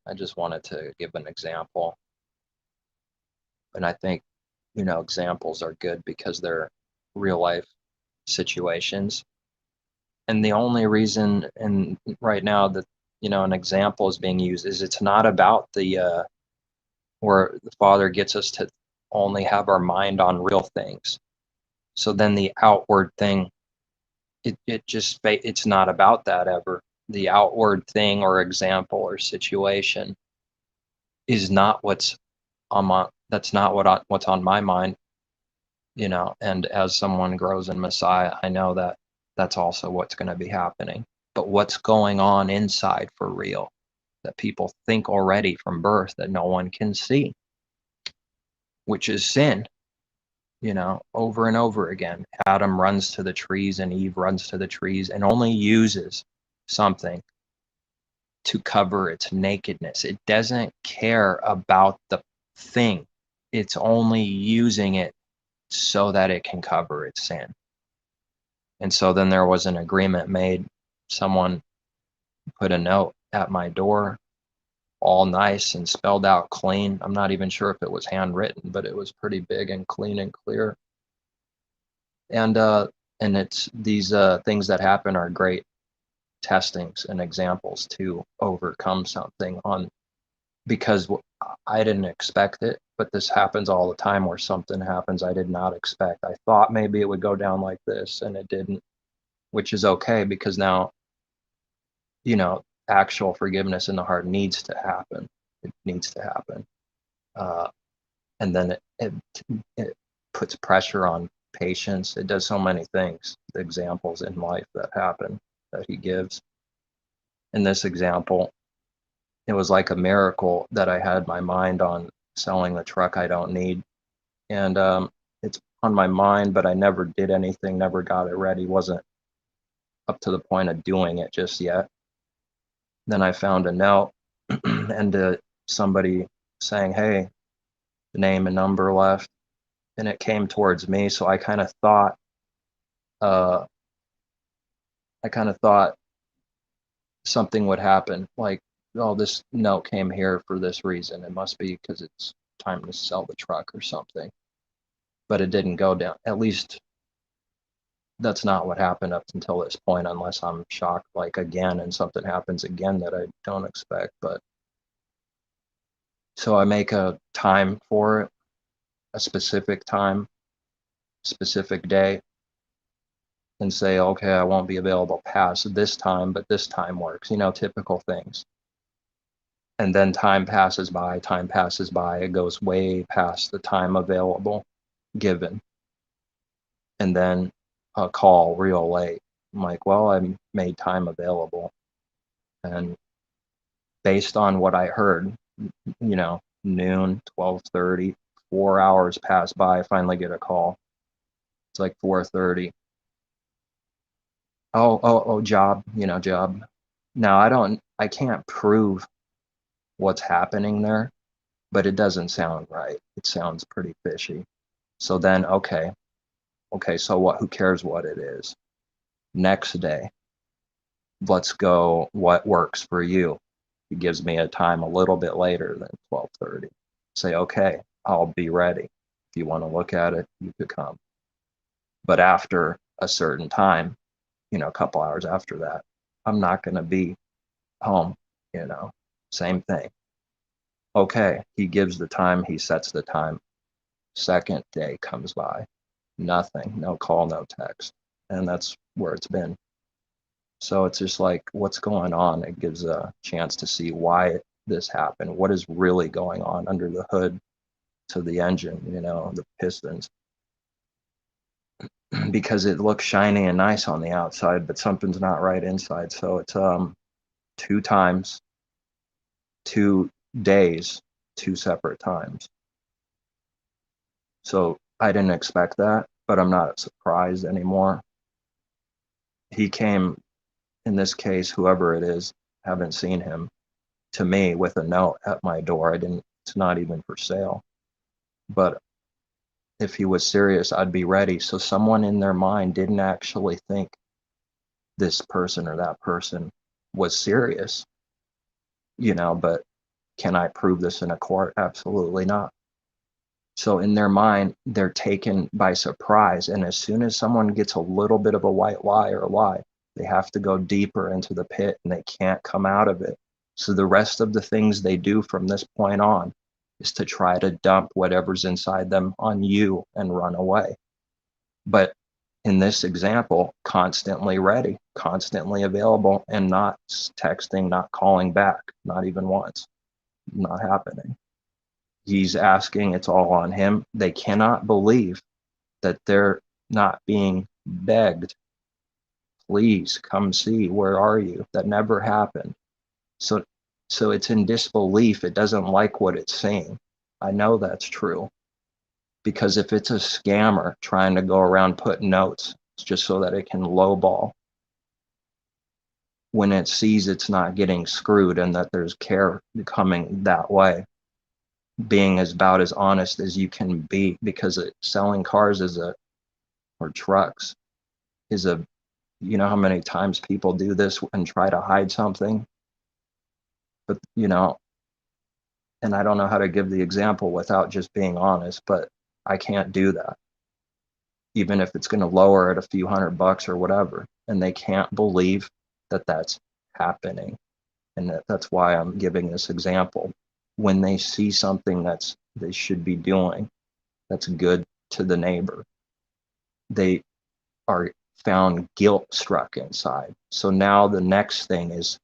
I just wanted to give an example. And I think, examples are good because they're real life situations. And the only reason, and right now that, an example is being used is it's not about where the Father gets us to only have our mind on real things. So then the outward thing, it's not about that ever. The outward thing or example or situation is not that's not what's on my mind, and as someone grows in Messiah, I know that that's also what's going to be happening. But what's going on inside for real that people think already from birth that no one can see, which is sin, over and over again. Adam runs to the trees and Eve runs to the trees and only uses something to cover its nakedness. It doesn't care about the thing. It's only using it so that it can cover its sin. And so then there was an agreement made. Someone put a note at my door, all nice and spelled out clean. I'm not even sure if it was handwritten, but it was pretty big and clean and clear. And it's these things that happen are great testings and examples to overcome something on, because I didn't expect it, but this happens all the time where something happens I did not expect. I thought maybe it would go down like this and it didn't, which is okay because now, actual forgiveness in the heart needs to happen. It needs to happen. And then it puts pressure on patience. It does so many things, the examples in life that happen that he gives. In this example, it was like a miracle that I had my mind on selling the truck I don't need. And it's on my mind, but I never did anything, never got it ready, wasn't up to the point of doing it just yet. Then I found a note and somebody saying, hey, the name and number left, and it came towards me. So I kind of thought, uh, something would happen, like, oh, this note came here for this reason. It must be because it's time to sell the truck or something. But it didn't go down. At least that's not what happened up until this point, unless I'm shocked like again and something happens again that I don't expect. But so I make a time for it, a specific time, specific day, and say, okay, I won't be available past this time, but this time works, typical things. And then time passes by, it goes way past the time available given. And then a call real late. I'm like, well, I made time available. And based on what I heard, noon, 12:30, 4 hours pass by, I finally get a call. It's like 4:30. Oh, job, job. Now I can't prove what's happening there, but it doesn't sound right. It sounds pretty fishy. So then, okay, so what, who cares what it is? Next day, let's go, what works for you? He gives me a time a little bit later than 12:30. Say, okay, I'll be ready. If you want to look at it, you could come. But after a certain time, a couple hours after that, I'm not going to be home, same thing. Okay, he gives the time, he sets the time. Second day comes by, nothing, no call, no text. And that's where it's been. So it's just like, what's going on? It gives a chance to see why this happened. What is really going on under the hood to the engine, the pistons. Because it looks shiny and nice on the outside, but something's not right inside. So it's 2 times, 2 days, 2 separate times. So I didn't expect that, but I'm not surprised anymore. He came, in this case, whoever it is, haven't seen him, to me with a note at my door. It's not even for sale. But if he was serious, I'd be ready. So someone in their mind didn't actually think this person or that person was serious, but Can I prove this in a court? Absolutely not. So in their mind, they're taken by surprise. And as soon as someone gets a little bit of a white lie or a lie, they have to go deeper into the pit and they can't come out of it. So the rest of the things they do from this point on is to try to dump whatever's inside them on you and run away. But in this example, constantly ready, constantly available, and not texting, not calling back, not even once, not happening. He's asking, it's all on him. They cannot believe that they're not being begged, please come see, where are you? That never happened. So so it's in disbelief. It doesn't like what it's seeing. I know that's true, because if it's a scammer trying to go around putting notes just so that it can lowball, when it sees it's not getting screwed and that there's care coming that way, being about as honest as you can be, because selling cars or trucks is you know how many times people do this and try to hide something? But, and I don't know how to give the example without just being honest, but I can't do that, even if it's going to lower it a few $100 or whatever. And they can't believe that that's happening. And that's why I'm giving this example. When they see something they should be doing, that's good to the neighbor, they are found guilt struck inside. So now the next thing is,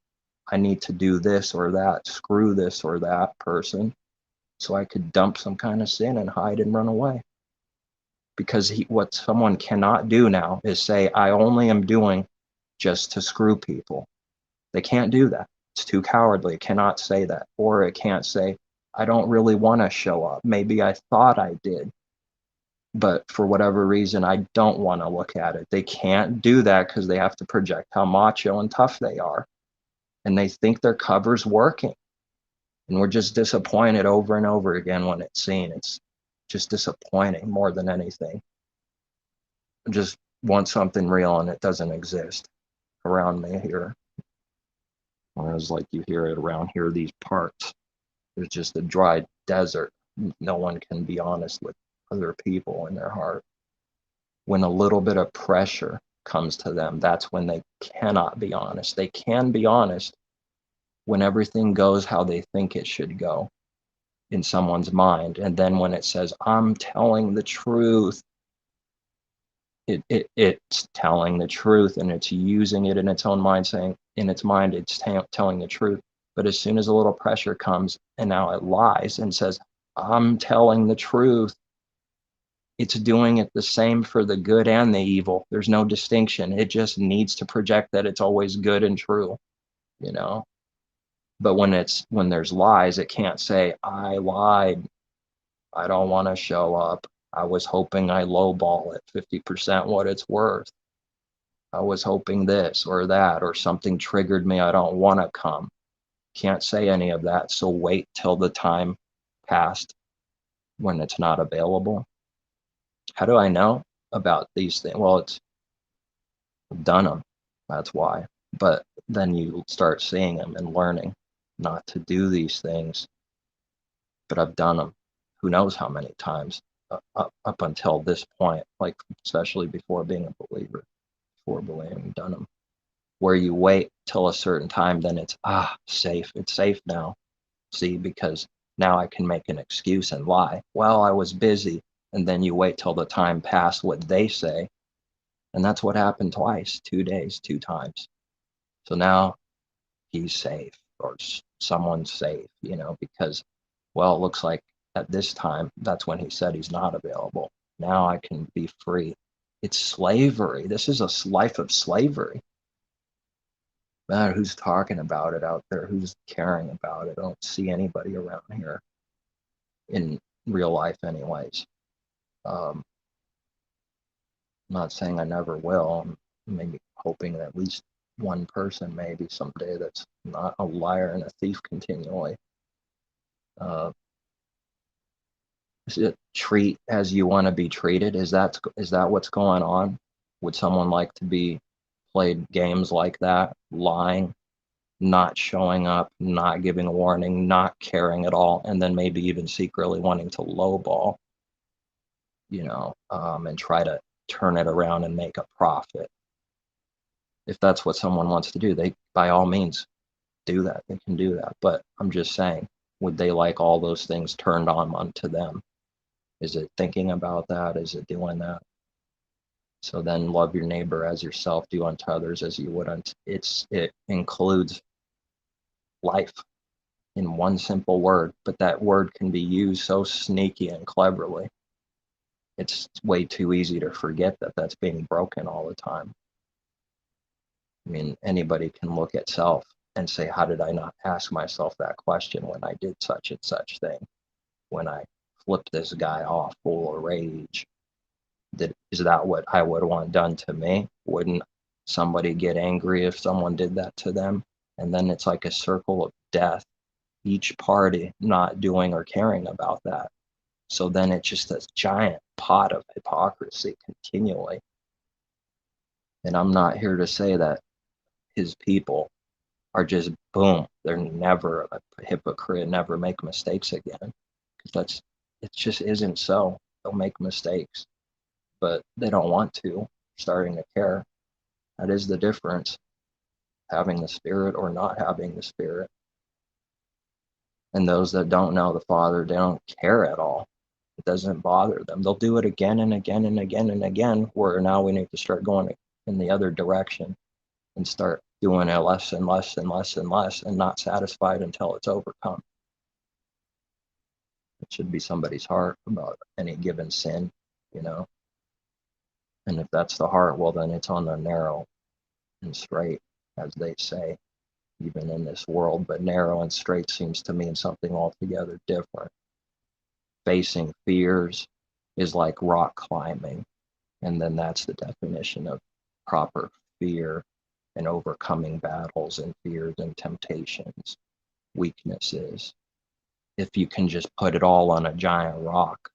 I need to do this or that, screw this or that person, so I could dump some kind of sin and hide and run away. Because what someone cannot do now is say, I only am doing just to screw people. They can't do that. It's too cowardly. It cannot say that. Or it can't say, I don't really want to show up. Maybe I thought I did, but for whatever reason, I don't want to look at it. They can't do that because they have to project how macho and tough they are. And they think their cover's working. And we're just disappointed over and over again when it's seen. It's just disappointing more than anything. I just want something real and it doesn't exist around me here. Whereas like you hear it around here, these parts, there's just a dry desert. No one can be honest with other people in their heart. When a little bit of pressure comes to them, that's when they cannot be honest. They can be honest when everything goes how they think it should go in someone's mind. And then when it says, I'm telling the truth, it's telling the truth, and it's using it in its own mind, saying in its mind it's telling the truth. But as soon as a little pressure comes and now it lies and says, I'm telling the truth, it's doing it the same for the good and the evil. There's no distinction. It just needs to project that it's always good and true, you know. But when there's lies, it can't say, I lied, I don't want to show up, I was hoping I lowball it 50% what it's worth, I was hoping this or that, or something triggered me, I don't want to come. Can't say any of that. So wait till the time passed when it's not available. How do I know about these things? Well, I've done them. That's why. But then you start seeing them and learning not to do these things. But I've done them. Who knows how many times up until this point, like especially before being a believer, before believing, done them. Where you wait till a certain time, then it's safe. It's safe now. See, because now I can make an excuse and lie. Well, I was busy. And then you wait till the time passed what they say. And that's what happened twice, 2 days, 2 times. So now he's safe, or someone's safe, because, well, it looks like at this time, that's when he said he's not available. Now I can be free. It's slavery. This is a life of slavery. Man, who's talking about it out there? Who's caring about it? I don't see anybody around here in real life anyways. I'm not saying I never will. I'm maybe hoping that at least one person maybe someday that's not a liar and a thief continually. Is it treat as you want to be treated? Is that what's going on? Would someone like to be played games like that, lying, not showing up, not giving a warning, not caring at all, and then maybe even secretly wanting to lowball, and try to turn it around and make a profit. If that's what someone wants to do, they by all means do that. They can do that. But I'm just saying, would they like all those things turned on onto them? Is it thinking about that? Is it doing that? So then love your neighbor as yourself, do unto others as you would unto. It includes life in one simple word, but that word can be used so sneaky and cleverly. It's way too easy to forget that that's being broken all the time. I mean, anybody can look at self and say, how did I not ask myself that question when I did such and such thing? When I flipped this guy off full of rage? Is that what I would want done to me? Wouldn't somebody get angry if someone did that to them? And then it's like a circle of death, each party not doing or caring about that. So then it's just a giant pot of hypocrisy continually. And I'm not here to say that his people are just boom, they're never a hypocrite, never make mistakes again. Because it just isn't so. They'll make mistakes, but they don't want to, starting to care. That is the difference, having the Spirit or not having the Spirit. And those that don't know the Father, they don't care at all. It doesn't bother them. They'll do it again and again and again and again, where now we need to start going in the other direction and start doing it less and less and less and less and not satisfied until it's overcome. It should be somebody's heart about any given sin, And if that's the heart, well, then it's on the narrow and straight, as they say, even in this world. But narrow and straight seems to mean something altogether different. Facing fears is like rock climbing. And then that's the definition of proper fear and overcoming battles and fears and temptations, weaknesses. If you can just put it all on a giant rock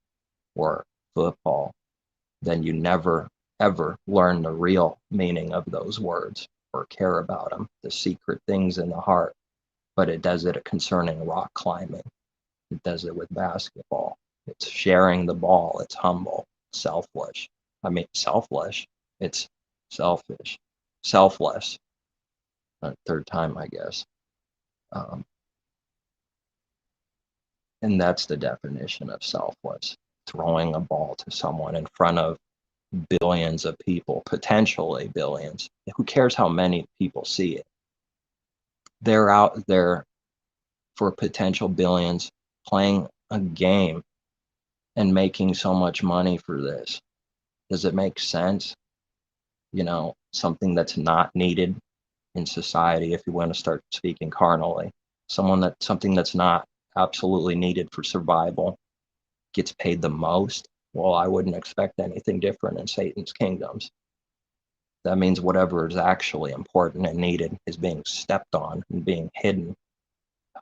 or football, then you never, ever learn the real meaning of those words or care about them, the secret things in the heart. But it does it concerning rock climbing. It does it with basketball. It's sharing the ball. It's humble, selfish. Selfish. It's selfish, selfless. Third time, I guess. And that's the definition of selfless. Throwing a ball to someone in front of billions of people, potentially billions. Who cares how many people see it? They're out there for potential billions playing a game and making so much money for this. Does it make sense? Something that's not needed in society, if you want to start speaking carnally. Something that's not absolutely needed for survival gets paid the most. Well, I wouldn't expect anything different in Satan's kingdoms. That means whatever is actually important and needed is being stepped on and being hidden.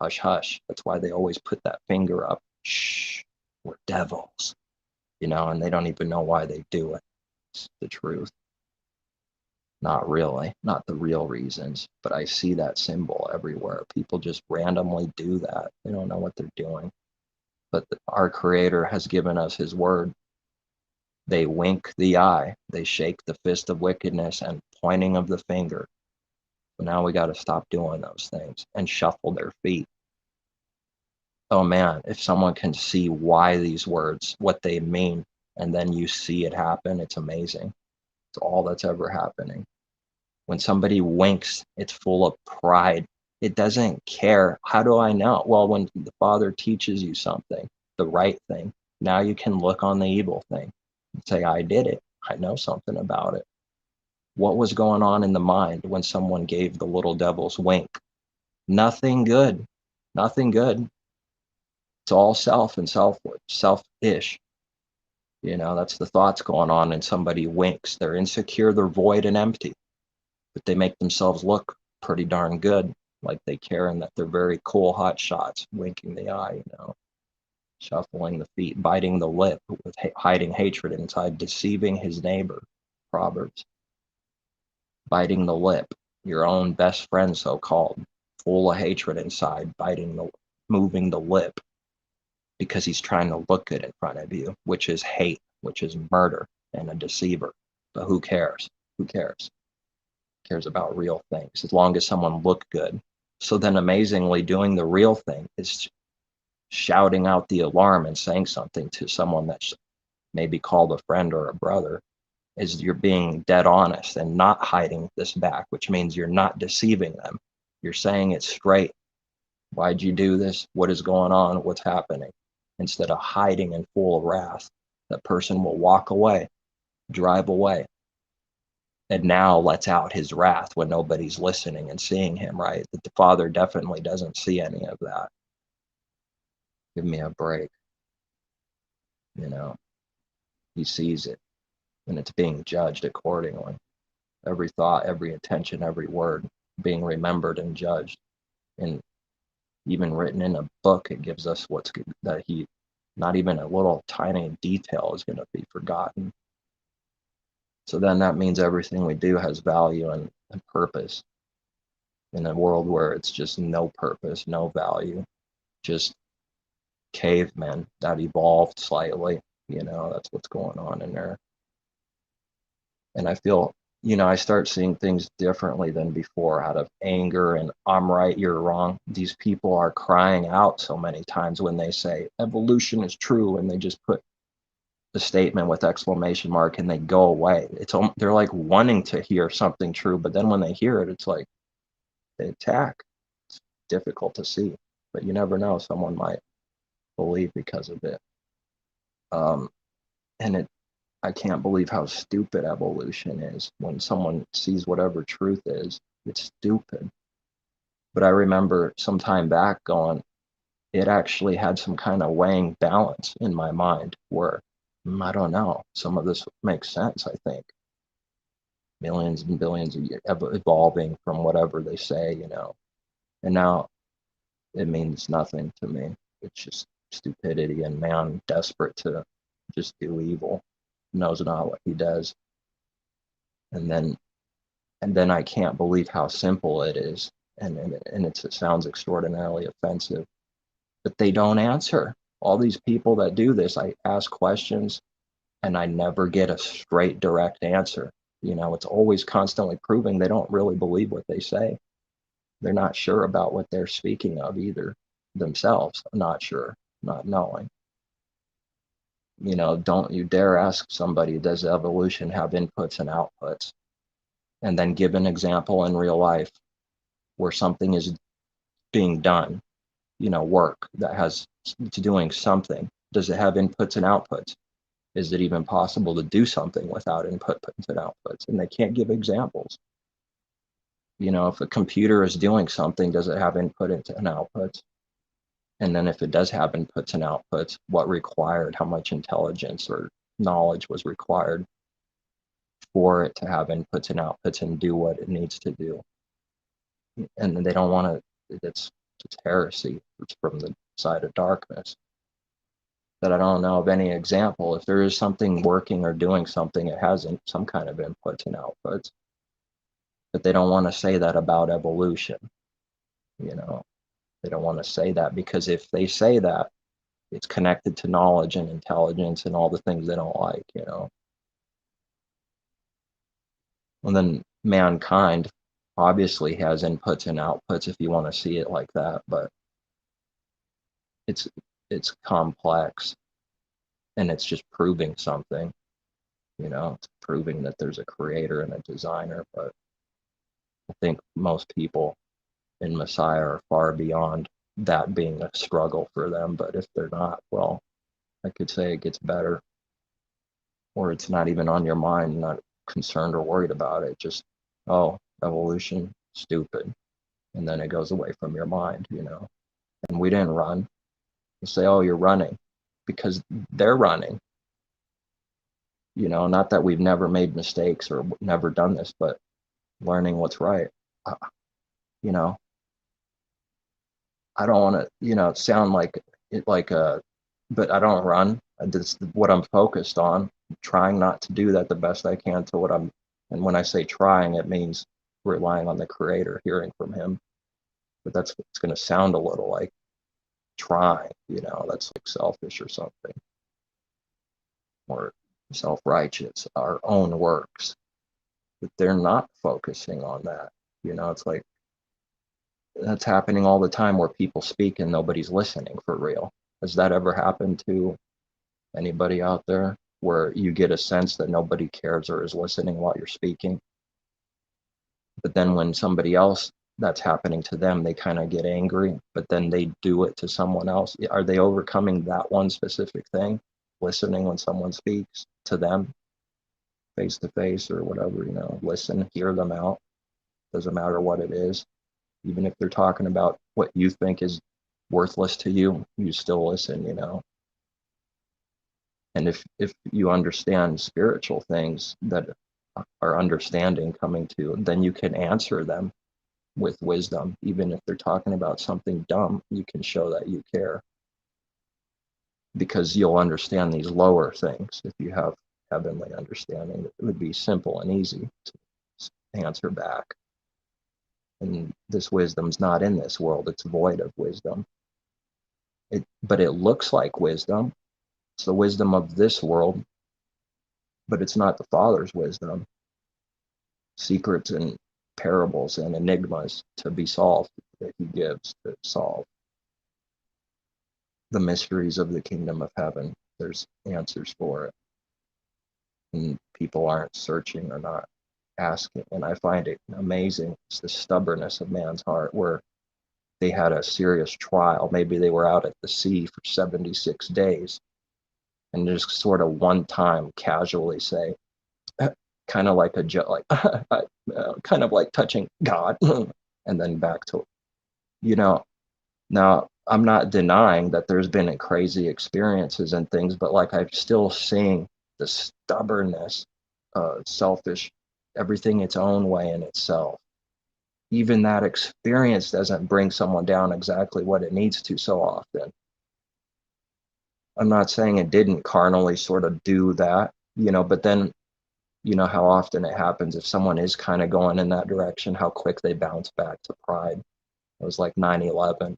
Hush, hush. That's why they always put that finger up. Shh, we're devils. And they don't even know why they do it. It's the truth. Not really, not the real reasons, but I see that symbol everywhere. People just randomly do that. They don't know what they're doing. But our Creator has given us His word. They wink the eye, they shake the fist of wickedness and pointing of the finger. So now we got to stop doing those things and shuffle their feet. Oh man, if someone can see why these words, what they mean, and then you see it happen, it's amazing. It's all that's ever happening. When somebody winks, it's full of pride. It doesn't care. How do I know? Well, when the Father teaches you something, the right thing, now you can look on the evil thing and say, I did it. I know something about it. What was going on in the mind when someone gave the little devil's wink? Nothing good. Nothing good. It's all self and selfish. That's the thoughts going on, and somebody winks. They're insecure, they're void and empty. But they make themselves look pretty darn good, like they care and that they're very cool hot shots, winking the eye, shuffling the feet, biting the lip with hiding hatred inside, deceiving his neighbor. Proverbs. Biting the lip, your own best friend, so-called, full of hatred inside, moving the lip because he's trying to look good in front of you, which is hate, which is murder and a deceiver. But who cares? Who cares? Cares about real things as long as someone looked good. So then amazingly doing the real thing is shouting out the alarm and saying something to someone that's maybe called a friend or a brother, is you're being dead honest and not hiding this back, which means you're not deceiving them. You're saying it straight. Why'd you do this? What is going on? What's happening? Instead of hiding in full wrath, that person will walk away, drive away, and now lets out his wrath when nobody's listening and seeing him, right? That the Father definitely doesn't see any of that. Give me a break. You know, he sees it, and it's being judged accordingly. Every thought, every intention, every word being remembered and judged. And even written in a book, it gives us what's good, that he, not even a little tiny detail is going to be forgotten. So then that means everything we do has value and purpose in a world where it's just no purpose, no value, just cavemen that evolved slightly. You know, that's what's going on in there. And I feel, you know, I start seeing things differently than before out of anger and I'm right, you're wrong. These people are crying out so many times when they say evolution is true, and they just put the statement with exclamation mark and they go away. They're like wanting to hear something true, but then when they hear it, it's like they attack. It's difficult to see, but you never know. Someone might believe because of it. And I can't believe how stupid evolution is. When someone sees whatever truth is, it's stupid. But I remember some time back going, it actually had some kind of weighing balance in my mind where, I don't know, some of this makes sense, I think. Millions and billions of years evolving from whatever they say, you know. And now it means nothing to me. It's just stupidity and man desperate to just do evil, knows not what he does. And then I can't believe how simple it is. And it sounds extraordinarily offensive, but they don't answer. All these people that do this, I ask questions and I never get a straight, direct answer. You know, it's always constantly proving they don't really believe what they say. They're not sure about what they're speaking of either themselves, not sure, not knowing. You know, don't you dare ask somebody, does evolution have inputs and outputs? And then give an example in real life where something is being done, you know, work that has to doing something. Does it have inputs and outputs? Is it even possible to do something without inputs and outputs? And they can't give examples. You know, if a computer is doing something, does it have input and outputs? And then if it does have inputs and outputs, what required, how much intelligence or knowledge was required for it to have inputs and outputs and do what it needs to do? And they don't want to, it's heresy. It's from the side of darkness. That I don't know of any example. If there is something working or doing something, it has some kind of inputs and outputs. But they don't want to say that about evolution. You know, they don't want to say that because if they say that, it's connected to knowledge and intelligence and all the things they don't like, you know. And then mankind obviously has inputs and outputs if you want to see it like that, but it's complex and it's just proving something, you know, it's proving that there's a creator and a designer. But I think most people in Messiah are far beyond that being a struggle for them. But if they're not, well, I could say it gets better, or it's not even on your mind, not concerned or worried about it. Just, oh, evolution, stupid. And then it goes away from your mind, you know. And we didn't run. You say, oh, you're running because they're running. You know, not that we've never made mistakes or never done this, but learning what's right. You know, I don't want to, you know, sound like it like but I don't run. That's what I'm focused on. Trying not to do that the best I can to what I'm. And when I say trying, it means relying on the Creator, hearing from Him, but it's going to sound a little like trying, that's like selfish or something, or self-righteous, our own works. But they're not focusing on that. It's like that's happening all the time where people speak and nobody's listening for real. Has that ever happened to anybody out there where you get a sense that nobody cares or is listening while you're speaking? But then when somebody else that's happening to them, they kind of get angry, but then they do it to someone else. Are they overcoming that one specific thing? Listening when someone speaks to them face to face or whatever, listen, hear them out. Doesn't matter what it is. Even if they're talking about what you think is worthless to you, you still listen. And if you understand spiritual things that are understanding coming to, then you can answer them with wisdom. Even if they're talking about something dumb, you can show that you care, because you'll understand these lower things. If you have heavenly understanding, it would be simple and easy to answer back. And this wisdom's not in this world. It's void of wisdom. But it looks like wisdom. It's the wisdom of this world, but it's not the Father's wisdom. Secrets and parables and enigmas to be solved that he gives to solve the mysteries of the kingdom of heaven. There's answers for it. And people aren't searching or not asking. And I find it amazing. It's the stubbornness of man's heart, where they had a serious trial. Maybe they were out at the sea for 76 days and just sort of one time casually say, kind of like a joke, like kind of like touching God, and then back to, now I'm not denying that there's been crazy experiences and things, but like I'm still seeing the stubbornness, selfish, everything its own way in itself. Even that experience doesn't bring someone down exactly what it needs to so often. I'm not saying it didn't carnally sort of do that, but then how often it happens if someone is kind of going in that direction, how quick they bounce back to pride. It was like 9/11.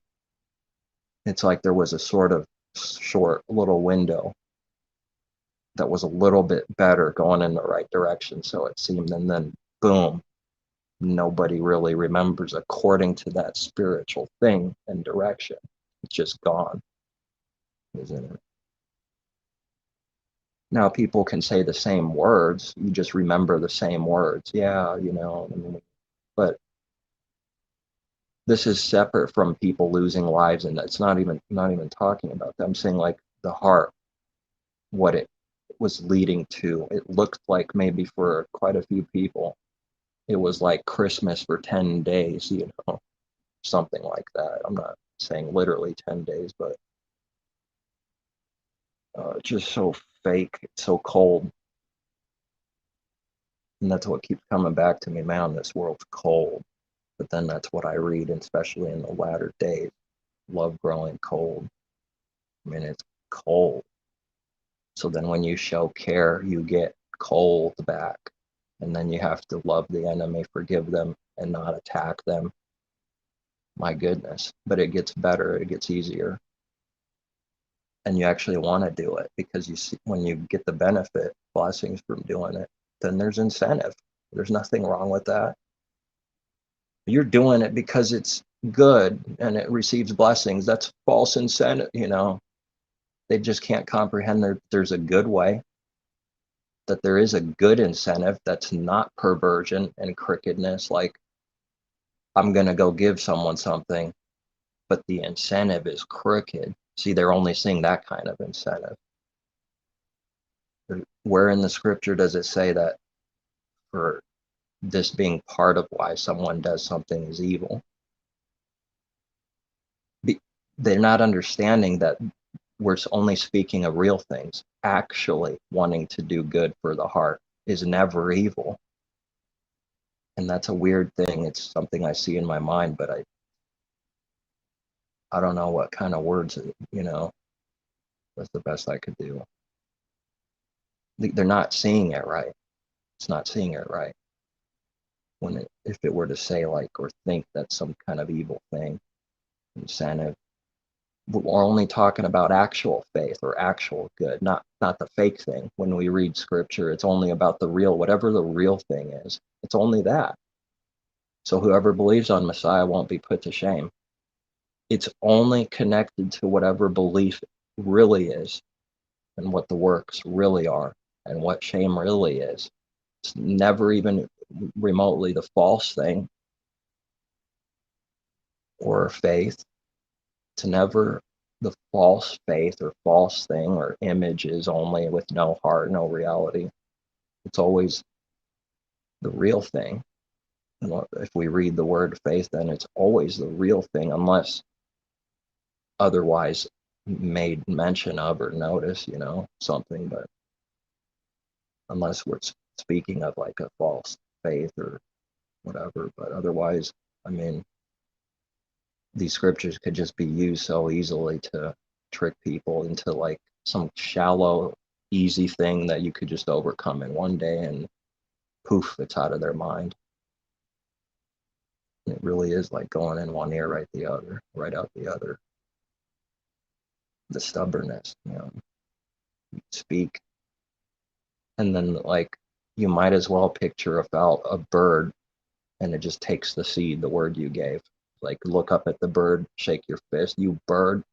It's like there was a sort of short little window that was a little bit better, going in the right direction, so it seemed, and then boom, nobody really remembers according to that spiritual thing and direction. It's just gone, isn't it? Now people can say the same words, you just remember the same words. Yeah, but this is separate from people losing lives, and it's not even talking about that. I'm saying like the heart, what it was leading to. It looked like maybe for quite a few people, it was like Christmas for 10 days, something like that. I'm not saying literally 10 days, but just so fake, it's so cold. And that's what keeps coming back to me, man, this world's cold. But then that's what I read, and especially in the latter days, love growing cold. I mean, it's cold. So then when you show care, you get cold back. And then you have to love the enemy, forgive them, and not attack them. My goodness. But it gets better, it gets easier. And you actually want to do it, because you see, when you get the benefit, blessings from doing it, then there's incentive. There's nothing wrong with that. You're doing it because it's good and it receives blessings. That's false incentive, They just can't comprehend there's a good way, that there is a good incentive that's not perversion and crookedness, like I'm going to go give someone something, but the incentive is crooked. See, they're only seeing that kind of incentive. Where in the scripture does it say that for this being part of why someone does something is evil? They're not understanding that we're only speaking of real things. Actually wanting to do good for the heart is never evil. And that's a weird thing. It's something I see in my mind, but I don't know what kind of words, that's the best I could do. They're not seeing it right. It's not seeing it right. if it were to say like or think that's some kind of evil thing, incentive. We're only talking about actual faith or actual good, not the fake thing. When we read scripture, it's only about the real, whatever the real thing is. It's only that. So whoever believes on Messiah won't be put to shame. It's only connected to whatever belief really is and what the works really are and what shame really is. It's never even remotely the false thing or faith. It's never the false faith or false thing or images only with no heart, no reality. It's always the real thing. And if we read the word faith, then it's always the real thing, unless otherwise made mention of or notice, something. But unless we're speaking of like a false faith or whatever, but otherwise, I mean, these scriptures could just be used so easily to trick people into like some shallow, easy thing that you could just overcome in one day, and poof, it's out of their mind. And it really is like going in one ear, right out the other. The stubbornness, you speak, and then like you might as well picture a bird, and it just takes the seed, the word you gave. Like look up at the bird, shake your fist, you bird,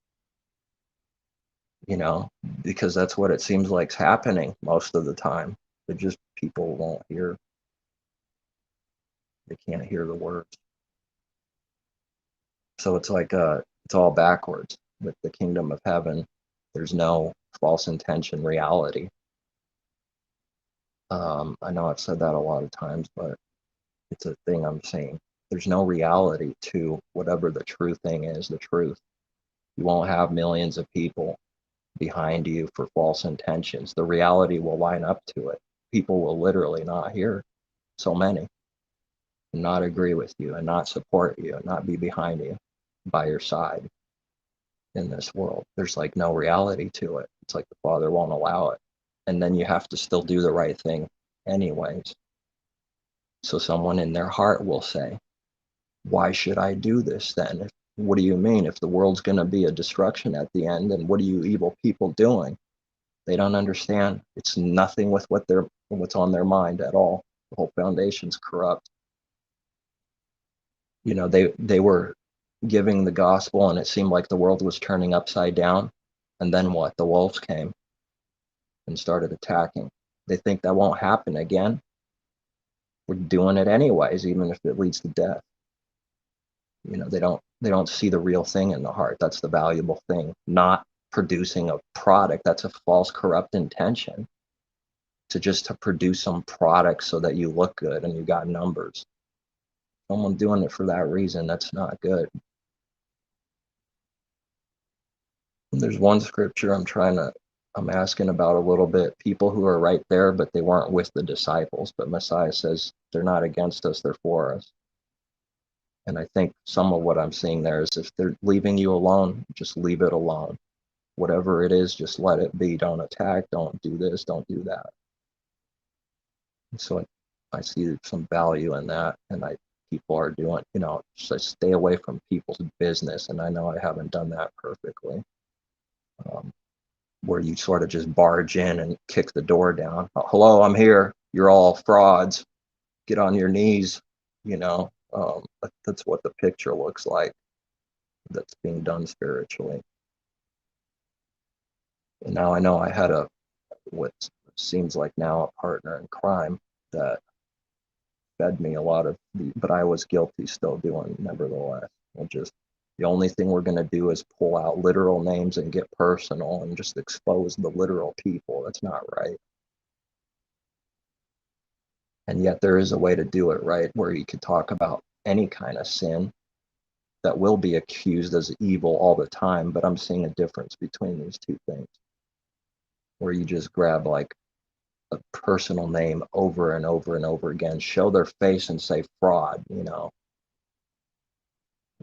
because that's what it seems like's happening most of the time. But just people won't hear. They can't hear the words. So it's like it's all backwards with the kingdom of heaven. There's no false intention reality. I know I've said that a lot of times, but it's a thing I'm saying. There's no reality to whatever the true thing is, the truth. You won't have millions of people behind you for false intentions. The reality will line up to it. People will literally not hear, so many, and not agree with you and not support you and not be behind you, by your side in this world. There's like no reality to it. It's like the Father won't allow it. And then you have to still do the right thing anyways. So someone in their heart will say, why should I do this then? What do you mean? If the world's going to be a destruction at the end, then what are you evil people doing? They don't understand. It's nothing with what's on their mind at all. The whole foundation's corrupt. They were giving the gospel, and it seemed like the world was turning upside down. And then what? The wolves came and started attacking. They think that won't happen again. We're doing it anyways, even if it leads to death. They don't see the real thing in the heart. That's the valuable thing, not producing a product. That's a false, corrupt intention to produce some product so that you look good and you got numbers. Someone doing it for that reason, that's not good. There's one scripture I'm asking about a little bit. People who are right there, but they weren't with the disciples. But Messiah says they're not against us, they're for us. And I think some of what I'm seeing there is if they're leaving you alone, just leave it alone. Whatever it is, just let it be. Don't attack, don't do this, don't do that. And so I see some value in that, and people are doing, just stay away from people's business. And I know I haven't done that perfectly. Where you sort of just barge in and kick the door down. Hello, I'm here. You're all frauds. Get on your knees. That's what the picture looks like that's being done spiritually. And now I know I had what seems like now a partner in crime that fed me a lot of but I was guilty still doing nevertheless. The only thing we're going to do is pull out literal names and get personal and just expose the literal people. That's not right. And yet there is a way to do it right, where you could talk about any kind of sin that will be accused as evil all the time. But I'm seeing a difference between these two things, where you just grab like a personal name over and over and over again, show their face and say fraud. You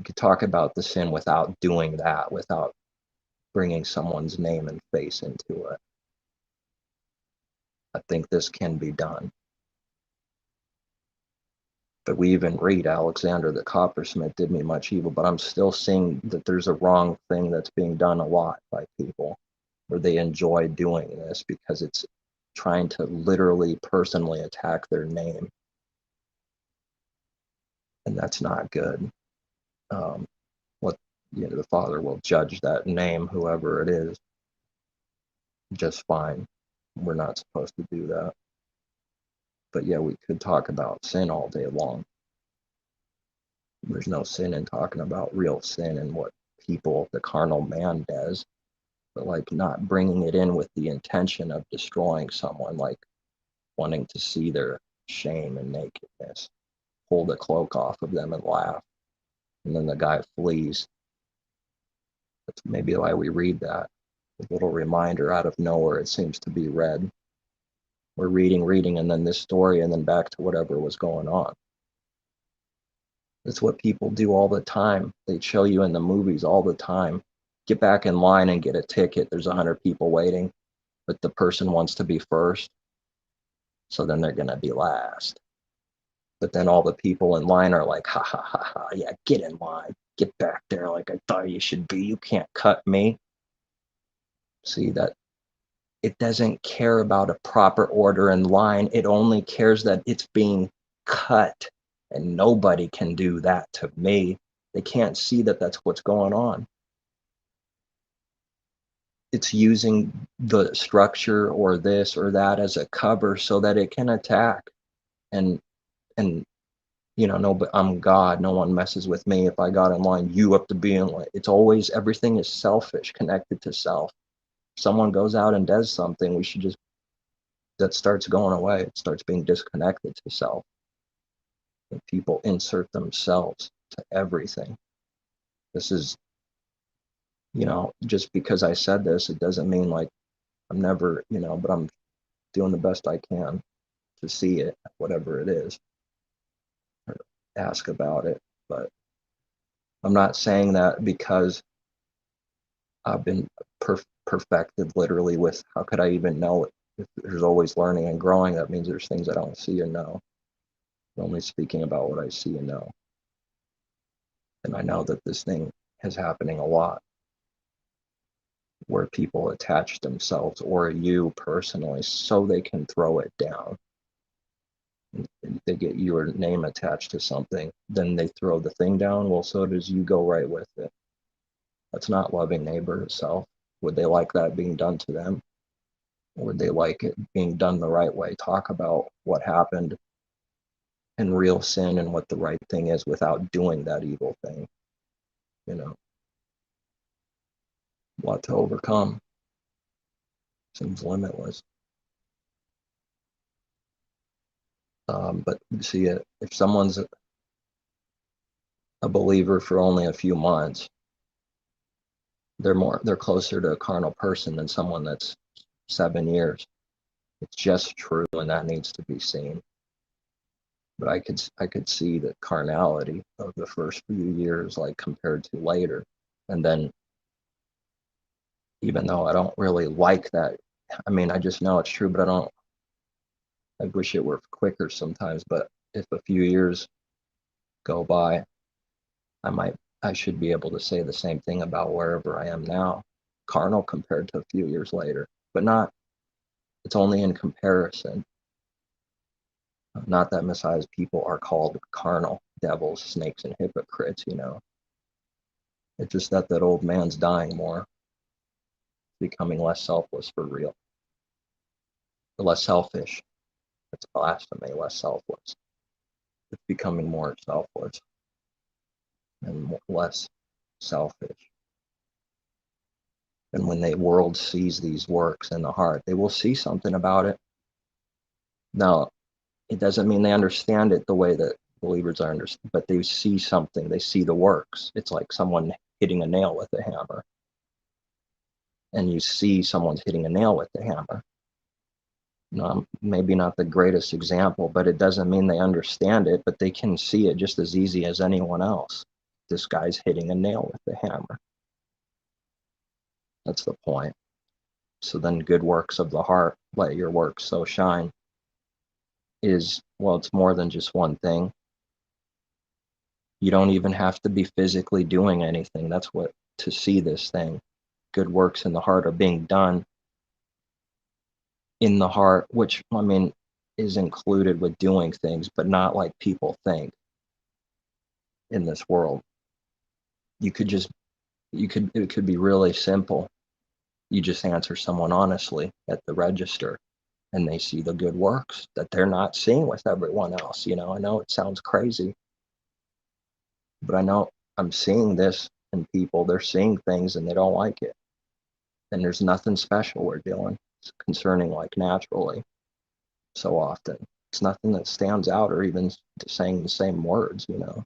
could talk about the sin without doing that, without bringing someone's name and face into it. I think this can be done. But we even read Alexander the coppersmith did me much evil, but I'm still seeing that there's a wrong thing that's being done a lot by people, where they enjoy doing this because it's trying to literally personally attack their name, and that's not good. Um, what the Father will judge that name, whoever it is, just fine. We're not supposed to do that. But yeah, we could talk about sin all day long. There's no sin in talking about real sin and what people, the carnal man, does, but like not bringing it in with the intention of destroying someone, like wanting to see their shame and nakedness, pull the cloak off of them and laugh, and then the guy flees. That's maybe why we read that. A little reminder out of nowhere, it seems to be read. We're reading, and then this story, and then back to whatever was going on. That's what people do all the time. They show you in the movies all the time. Get back in line and get a ticket. There's 100 people waiting, but the person wants to be first, so then they're going to be last. But then all the people in line are like, ha ha ha ha, yeah, get in line. Get back there like I thought you should be. You can't cut me. See, that it doesn't care about a proper order in line. It only cares that it's being cut, and nobody can do that to me. They can't see that that's what's going on. It's using the structure or this or that as a cover so that it can attack. And no, but I'm God. No one messes with me. If I got in line, you have to be in line. It's always, everything is selfish, connected to self. If someone goes out and does something, we should just, that starts going away. It starts being disconnected to self. And people insert themselves to everything. This is, just because I said this, it doesn't mean like I'm never, but I'm doing the best I can to see it, whatever it is, or ask about it. But I'm not saying that because I've been perfected literally with how could I even know it? If there's always learning and growing, that means there's things I don't see and know. I'm only speaking about what I see and know. And I know that this thing is happening a lot, where people attach themselves, or you personally, so they can throw it down. They get your name attached to something, then they throw the thing down. Well, so does you go right with it. That's not loving neighbor itself. Would they like that being done to them? Or would they like it being done the right way? Talk about what happened and real sin and what the right thing is without doing that evil thing. What to overcome seems limitless. But see, if someone's a believer for only a few months, they're closer to a carnal person than someone that's 7 years. It's just true, and that needs to be seen. But I could see the carnality of the first few years, like compared to later. And then, even though I don't really like that, I mean, I just know it's true, but I wish it were quicker sometimes. But if a few years go by, I should be able to say the same thing about wherever I am now, carnal compared to a few years later, but not, it's only in comparison. Not that Messiah's people are called carnal, devils, snakes, and hypocrites, It's just that old man's dying more, becoming less selfless for real, less selfish. It's blasphemy, less selfless. It's becoming more selfless and less selfish. And when the world sees these works in the heart, they will see something about it. Now, it doesn't mean they understand it the way that believers are understand, but they see something. They see the works. It's like someone hitting a nail with a hammer. And you see someone's hitting a nail with the hammer. Maybe not the greatest example, but it doesn't mean they understand it, but they can see it just as easy as anyone else. This guy's hitting a nail with the hammer. That's the point. So then good works of the heart, let your works so shine, is, well, it's more than just one thing. You don't even have to be physically doing anything. That's what, to see this thing, good works in the heart are being done in the heart, which, I mean, is included with doing things, but not like people think in this world. You could just, it could be really simple. You just answer someone honestly at the register, and they see the good works that they're not seeing with everyone else. You know, I know it sounds crazy, but I know I'm seeing this in people. They're seeing things and they don't like it. And there's nothing special we're doing concerning like naturally so often. It's nothing that stands out or even saying the same words, you know.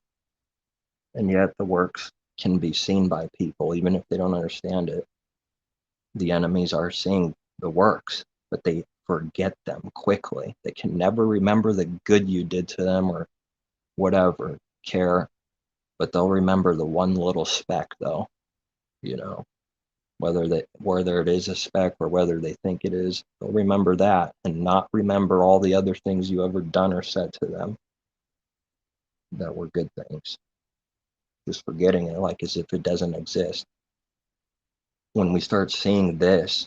And yet the works can be seen by people, even if they don't understand it. The enemies are seeing the works, but they forget them quickly. They can never remember the good you did to them or whatever, care, but they'll remember the one little speck though, you know, whether it is a speck or whether they think it is, they'll remember that and not remember all the other things you ever done or said to them that were good things. Just forgetting it like as if it doesn't exist. When we start seeing this,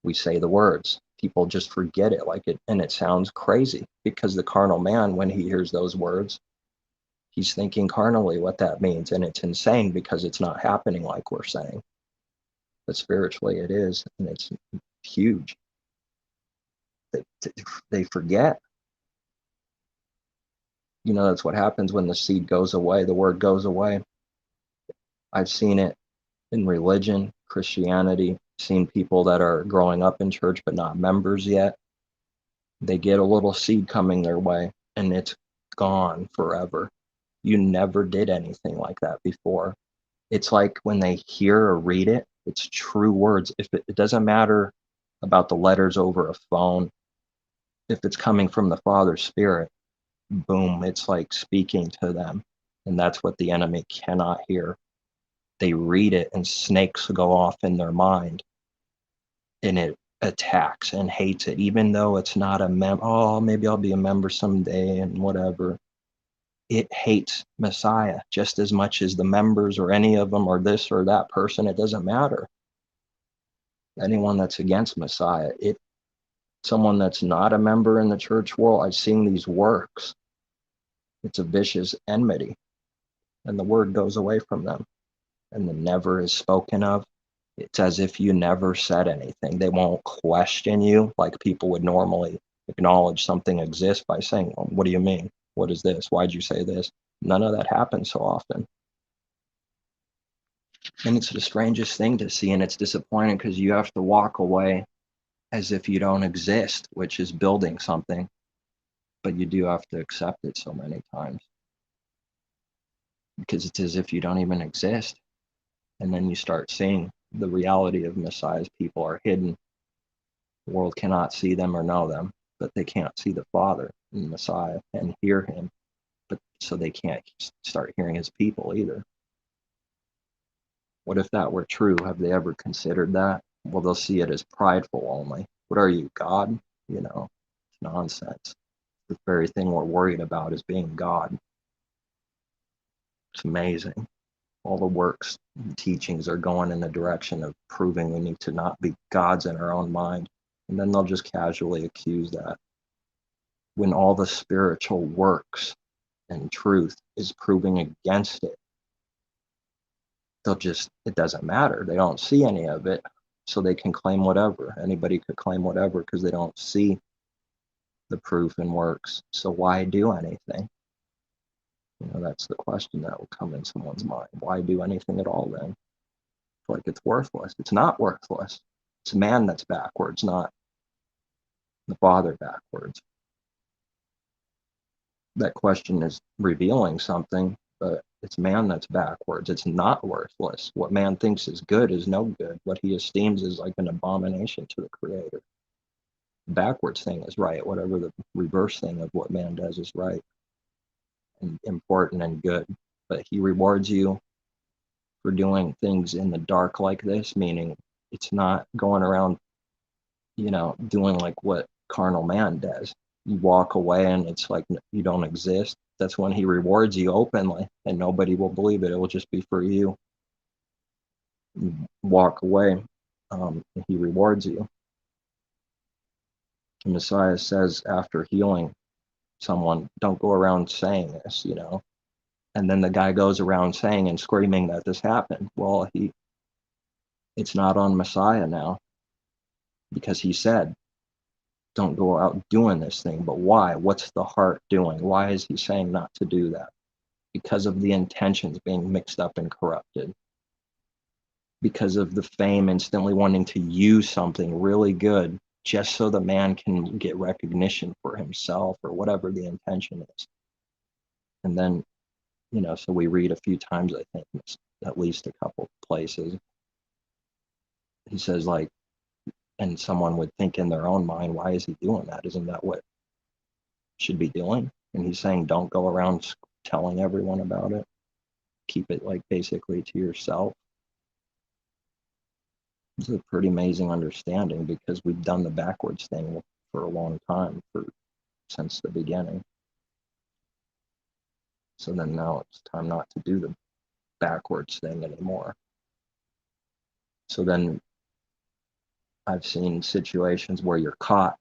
we say the words. People just forget it like it, and it sounds crazy because the carnal man, when he hears those words, he's thinking carnally what that means, and it's insane because it's not happening like we're saying. But spiritually it is, and it's huge. They forget. You know, that's what happens when the seed goes away, the word goes away. I've seen it in religion, Christianity, seen people that are growing up in church but not members yet. They get a little seed coming their way and it's gone forever. You never did anything like that before. It's like when they hear or read it, it's true words. If it doesn't matter about the letters over a phone, if it's coming from the Father's Spirit, boom, it's like speaking to them. And that's what the enemy cannot hear. They read it and snakes go off in their mind and it attacks and hates it, even though it's not oh, maybe I'll be a member someday and whatever. It hates Messiah just as much as the members or any of them or this or that person. It doesn't matter. Anyone that's against Messiah, someone that's not a member in the church world, I've seen these works. It's a vicious enmity, and the word goes away from them, and the never is spoken of. It's as if you never said anything. They won't question you like people would normally acknowledge something exists by saying, oh, what do you mean? What is this? Why'd you say this? None of that happens so often. And it's the strangest thing to see, and it's disappointing because you have to walk away as if you don't exist, which is building something, but you do have to accept it so many times because it's as if you don't even exist. And then you start seeing the reality of Messiah's people are hidden. The world cannot see them or know them, but they can't see the Father in the Messiah and hear him, but so they can't start hearing his people either. What if that were true? Have they ever considered that? Well, they'll see it as prideful only. What are you, God? You know, it's nonsense. The very thing we're worried about is being God. It's amazing. All the works and teachings are going in the direction of proving we need to not be gods in our own mind. And then they'll just casually accuse that. When all the spiritual works and truth is proving against it, it doesn't matter. They don't see any of it, so they can claim whatever. Anybody could claim whatever because they don't see the proof and works. So why do anything? You know, that's the question that will come in someone's mind. Why do anything at all then? It's like it's worthless. It's not worthless. It's man that's backwards, not the Father backwards. That question is revealing something, but it's man that's backwards. It's not worthless. What man thinks is good is no good. What he esteems is like an abomination to the Creator. The backwards thing is right. Whatever the reverse thing of what man does is right and important and good. But he rewards you for doing things in the dark like this, meaning it's not going around, you know, doing like what carnal man does. You walk away and it's like you don't exist. that's when he rewards you openly, and nobody will believe it. It will just be for you. You walk away, and he rewards you. The Messiah says after healing someone, don't go around saying this, And then the guy goes around saying and screaming that this happened. Well, it's not on Messiah now, because he said, don't go out doing this thing. But why? What's the heart doing? Why is he saying not to do that? Because of the intentions being mixed up and corrupted. Because of the fame, instantly wanting to use something really good just so the man can get recognition for himself or whatever the intention is. And then, so we read a few times, I think, at least a couple places. He says, like, and someone would think in their own mind, why is he doing that? Isn't that what should be doing? And he's saying, don't go around telling everyone about it. Keep it like basically to yourself. It's a pretty amazing understanding, because we've done the backwards thing for a long time, since the beginning. So then now it's time not to do the backwards thing anymore. So then I've seen situations where you're caught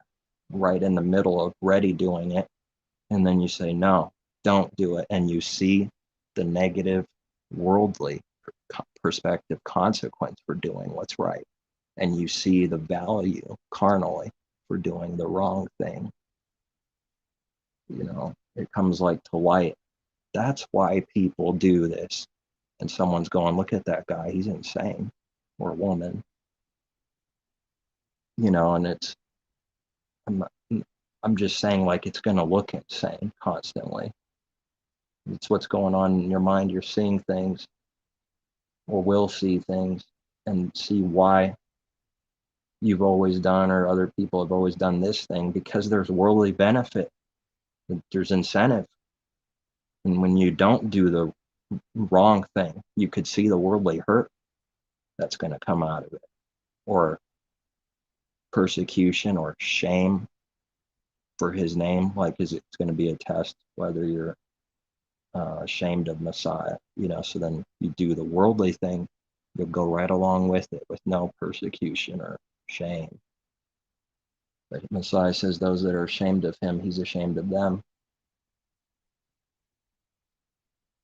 right in the middle of ready doing it, and then you say, no, don't do it. And you see the negative worldly perspective consequence for doing what's right. And you see the value carnally for doing the wrong thing. It comes like to light. That's why people do this. And someone's going, look at that guy, he's insane, or woman. And I'm just saying, like, it's going to look insane constantly. It's what's going on in your mind. You're seeing things, or will see things, and see why you've always done, or other people have always done this thing, because there's worldly benefit. There's incentive. And when you don't do the wrong thing, you could see the worldly hurt that's going to come out of it, or persecution or shame for his name. Like, it's going to be a test whether you're ashamed of Messiah, so then you do the worldly thing, you'll go right along with it with no persecution or shame. But Messiah says those that are ashamed of him, he's ashamed of them.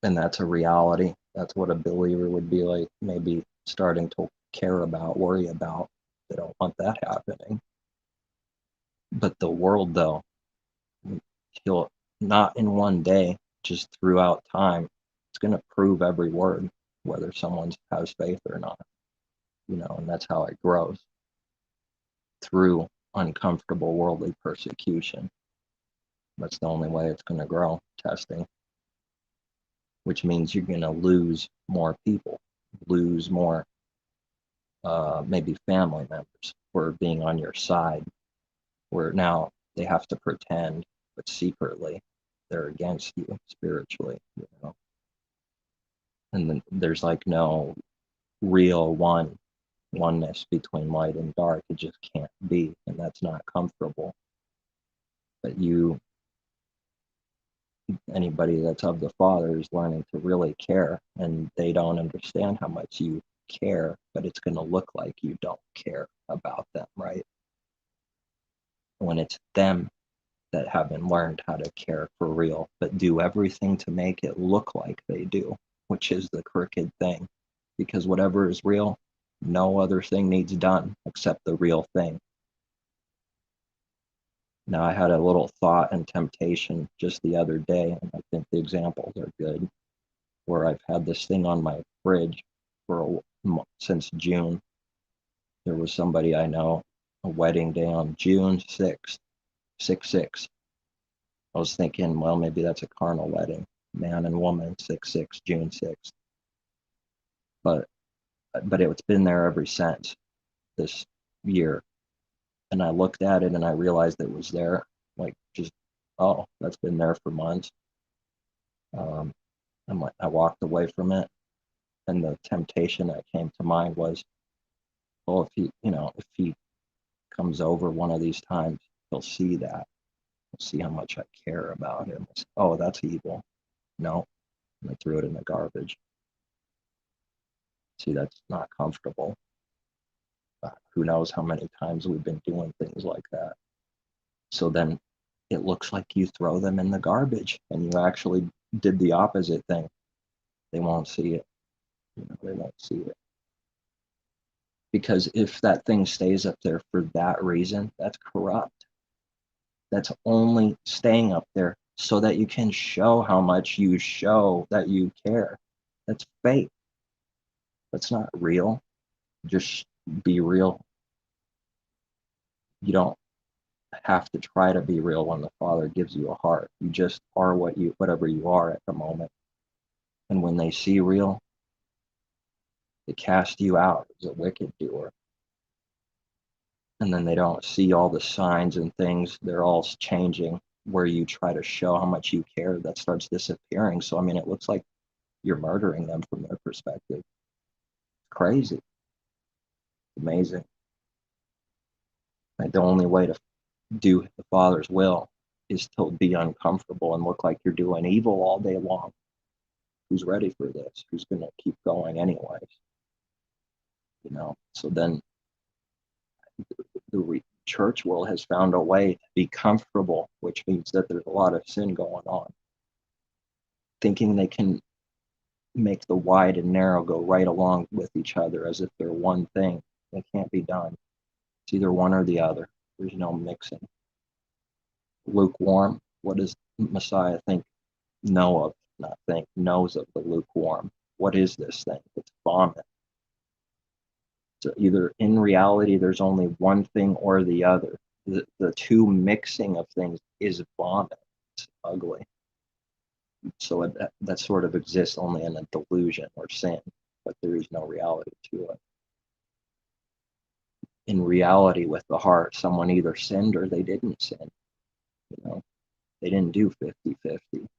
And that's a reality. That's what a believer would be like, maybe starting to care about, worry about. They don't want that happening. But the world, though, he'll not in one day, just throughout time, it's going to prove every word, whether someone has faith or not, and that's how it grows, through uncomfortable worldly persecution. That's the only way it's going to grow, testing, which means you're going to lose more people, lose more, maybe family members for being on your side, where now they have to pretend, but secretly they're against you spiritually, And then there's like no real oneness between light and dark. It just can't be, and that's not comfortable. But anybody that's of the Father is learning to really care, and they don't understand how much you care, but it's going to look like you don't care about them, right? When it's them that haven't learned how to care for real, but do everything to make it look like they do, which is the crooked thing. Because whatever is real, no other thing needs done except the real thing. Now, I had a little thought and temptation just the other day, and I think the examples are good, where I've had this thing on my fridge since June. There was somebody I know, a wedding day on June 6th, 6/6. I was thinking, well, maybe that's a carnal wedding, man and woman, 6/6, June 6th. But it's been there ever since this year. And I looked at it and I realized it was there, like, just, oh, that's been there for months. I walked away from it, and the temptation that came to mind was, well, if he comes over one of these times, he'll see that. See how much I care about him. Oh, that's evil. No, and I threw it in the garbage. See, that's not comfortable. Who knows how many times we've been doing things like that. So then it looks like you throw them in the garbage and you actually did the opposite thing. They won't see it. They won't see it. Because if that thing stays up there for that reason, that's corrupt. That's only staying up there so that you can show how much you show that you care. That's fake. That's not real. Just be real. You don't have to try to be real when the Father gives you a heart. You just are whatever you are at the moment. And when they see real, they cast you out as a wicked doer. And then they don't see all the signs and things. They're all changing where you try to show how much you care. That starts disappearing. So, I mean, it looks like you're murdering them from their perspective. Crazy. Amazing. Like the only way to do the Father's will is to be uncomfortable and look like you're doing evil all day long. Who's ready for this? Who's going to keep going anyways? So then the church world has found a way to be comfortable, which means that there's a lot of sin going on, thinking they can make the wide and narrow go right along with each other as if they're one thing. It can't be done. It's either one or the other. There's no mixing. Lukewarm. What does Messiah knows of the lukewarm? What is this thing? It's vomit. So either in reality, there's only one thing or the other. The two mixing of things is vomit. It's ugly. So that sort of exists only in a delusion or sin, but there is no reality to it. In reality, with the heart, someone either sinned or they didn't sin. They didn't do 50-50.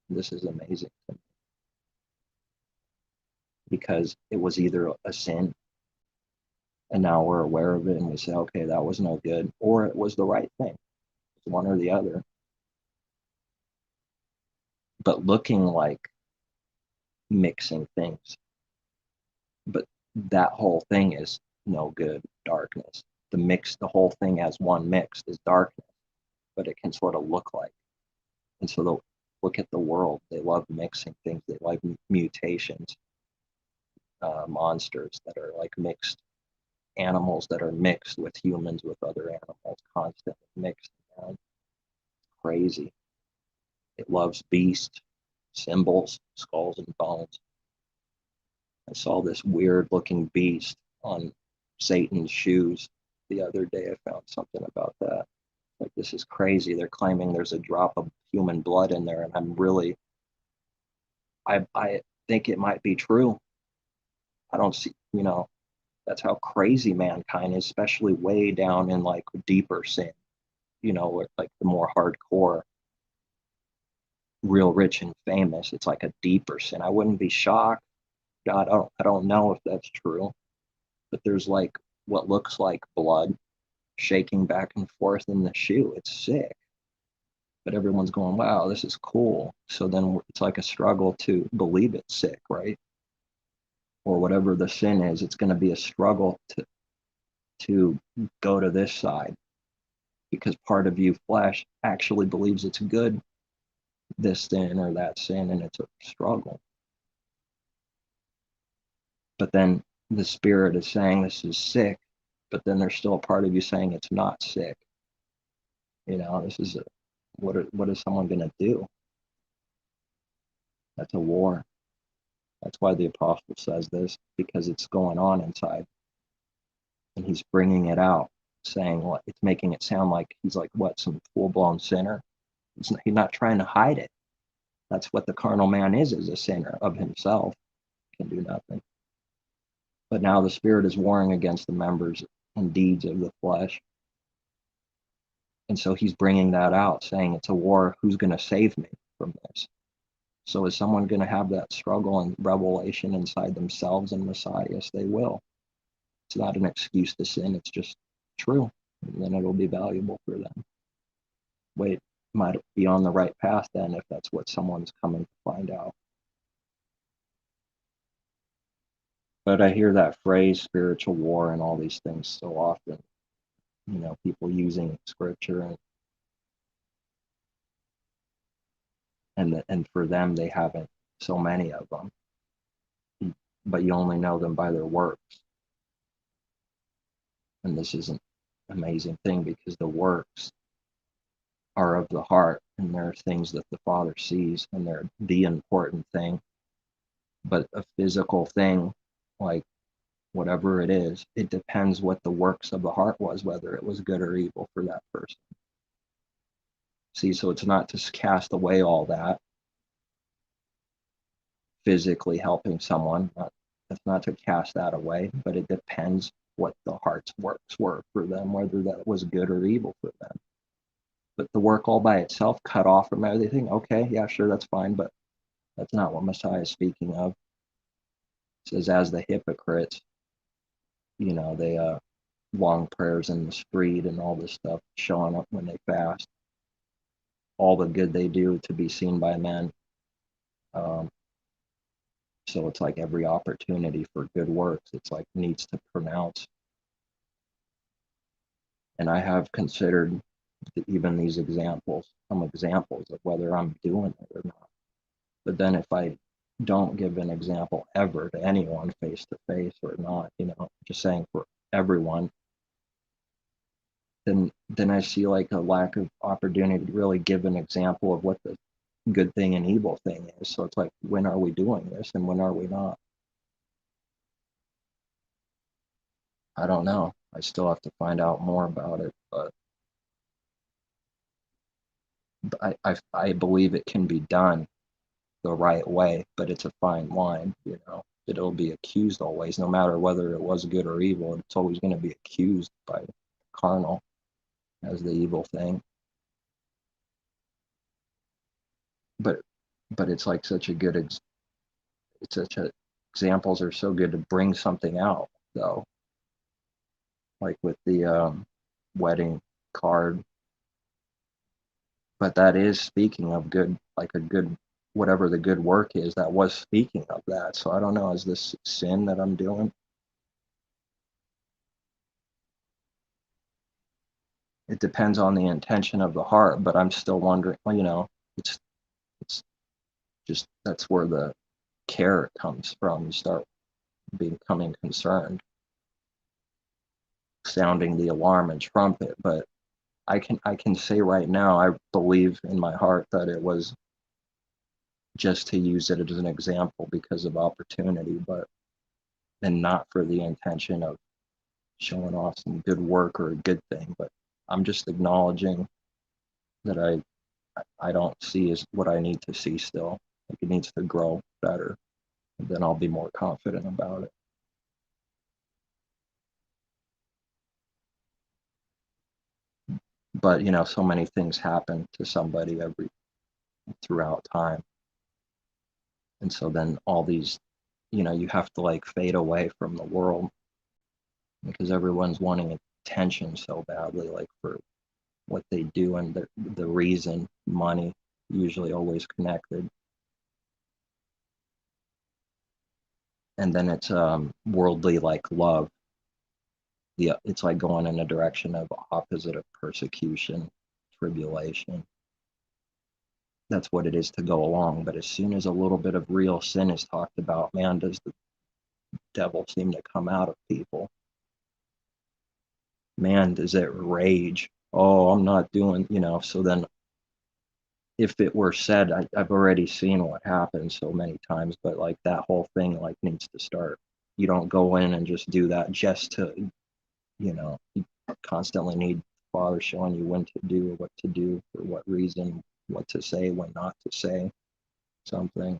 This is amazing to me. Because it was either a sin, and now we're aware of it, and we say, okay, that was no good, or it was the right thing. It's one or the other. But looking like mixing things. But that whole thing is no good, darkness. The whole thing as one mixed is darkness, but it can sort of look like. And so look at the world. They love mixing things. They like mutations, monsters that are like mixed, animals that are mixed with humans, with other animals, constantly mixed around. Crazy. It loves beasts, symbols, skulls and bones. I saw this weird looking beast on Satan's shoes the other day. I found something about that. Like, this is crazy. They're claiming there's a drop of human blood in there, and I think it might be true. I don't see, that's how crazy mankind is, especially way down in like deeper sin, like the more hardcore, real rich and famous. It's like a deeper sin. I wouldn't be shocked. God, I don't know if that's true, but there's like what looks like blood shaking back and forth in the shoe. It's sick. But everyone's going, wow, this is cool. So then it's like a struggle to believe it's sick, right? Or whatever the sin is, it's going to be a struggle to go to this side, because part of you, flesh, actually believes it's good, this sin or that sin, and it's a struggle. But then the spirit is saying this is sick, but then there's still a part of you saying it's not sick. This is what is someone going to do? That's a war. That's why the apostle says this, because it's going on inside. And he's bringing it out, saying what it's making it sound like he's like, what, some full-blown sinner? He's not trying to hide it. That's what the carnal man is a sinner of himself. Can do nothing. But now the spirit is warring against the members and deeds of the flesh. And so he's bringing that out, saying it's a war. Who's going to save me from this? So is someone going to have that struggle and revelation inside themselves and Messiah? Yes, they will. It's not an excuse to sin. It's just true. And then it'll be valuable for them. Wait, might be on the right path then if that's what someone's coming to find out. But I hear that phrase spiritual war and all these things so often, people using scripture and for them they haven't so many of them, but you only know them by their works. And this is an amazing thing because the works are of the heart and they're things that the Father sees and they're the important thing. But a physical thing, like whatever it is, it depends what the works of the heart was, whether it was good or evil for that person. See, so it's not to cast away all that physically helping someone. It's not to cast that away, but it depends what the heart's works were for them, whether that was good or evil for them. But the work all by itself, cut off from everything, okay, yeah, sure, that's fine, but that's not what Messiah is speaking of. It says, as the hypocrites, they long prayers in the street and all this stuff, showing up when they fast, all the good they do to be seen by men. So it's like every opportunity for good works, it's like needs to pronounce. And I have considered even these examples, some examples of whether I'm doing it or not. But then if I don't give an example ever to anyone face to face or not, just saying for everyone, then I see like a lack of opportunity to really give an example of what the good thing and evil thing is. So it's like, when are we doing this and when are we not? I don't know. I still have to find out more about it, but I believe it can be done the right way, but it's a fine line, It'll be accused always, no matter whether it was good or evil. It's always going to be accused by carnal as the evil thing. But it's like such a good it's such a examples are so good to bring something out though, like with the wedding card. But that is speaking of good, like a good, whatever the good work is, that was speaking of that. So I don't know, is this sin that I'm doing? It depends on the intention of the heart, but I'm still wondering, it's it's just, that's where the care comes from. You start becoming concerned, sounding the alarm and trumpet. But I can say right now, I believe in my heart that it was just to use it as an example because of opportunity, but and not for the intention of showing off some good work or a good thing. But I'm just acknowledging that I don't see as what I need to see still. Like it needs to grow better, and then I'll be more confident about it. But so many things happen to somebody throughout time, and so then all these, you have to like fade away from the world because everyone's wanting attention so badly, like for what they do and the reason, money, usually always connected. And then it's worldly like love. It's like going in a direction of opposite of persecution, tribulation. That's what it is to go along. But as soon as a little bit of real sin is talked about, man, does the devil seem to come out of people. Man, does it rage. Oh, I'm not doing, so then if it were said, I've already seen what happens so many times, but like that whole thing like needs to start. You don't go in and just do that just to, you constantly need Father showing you when to do, what to do, for what reason, what to say, when not to say something.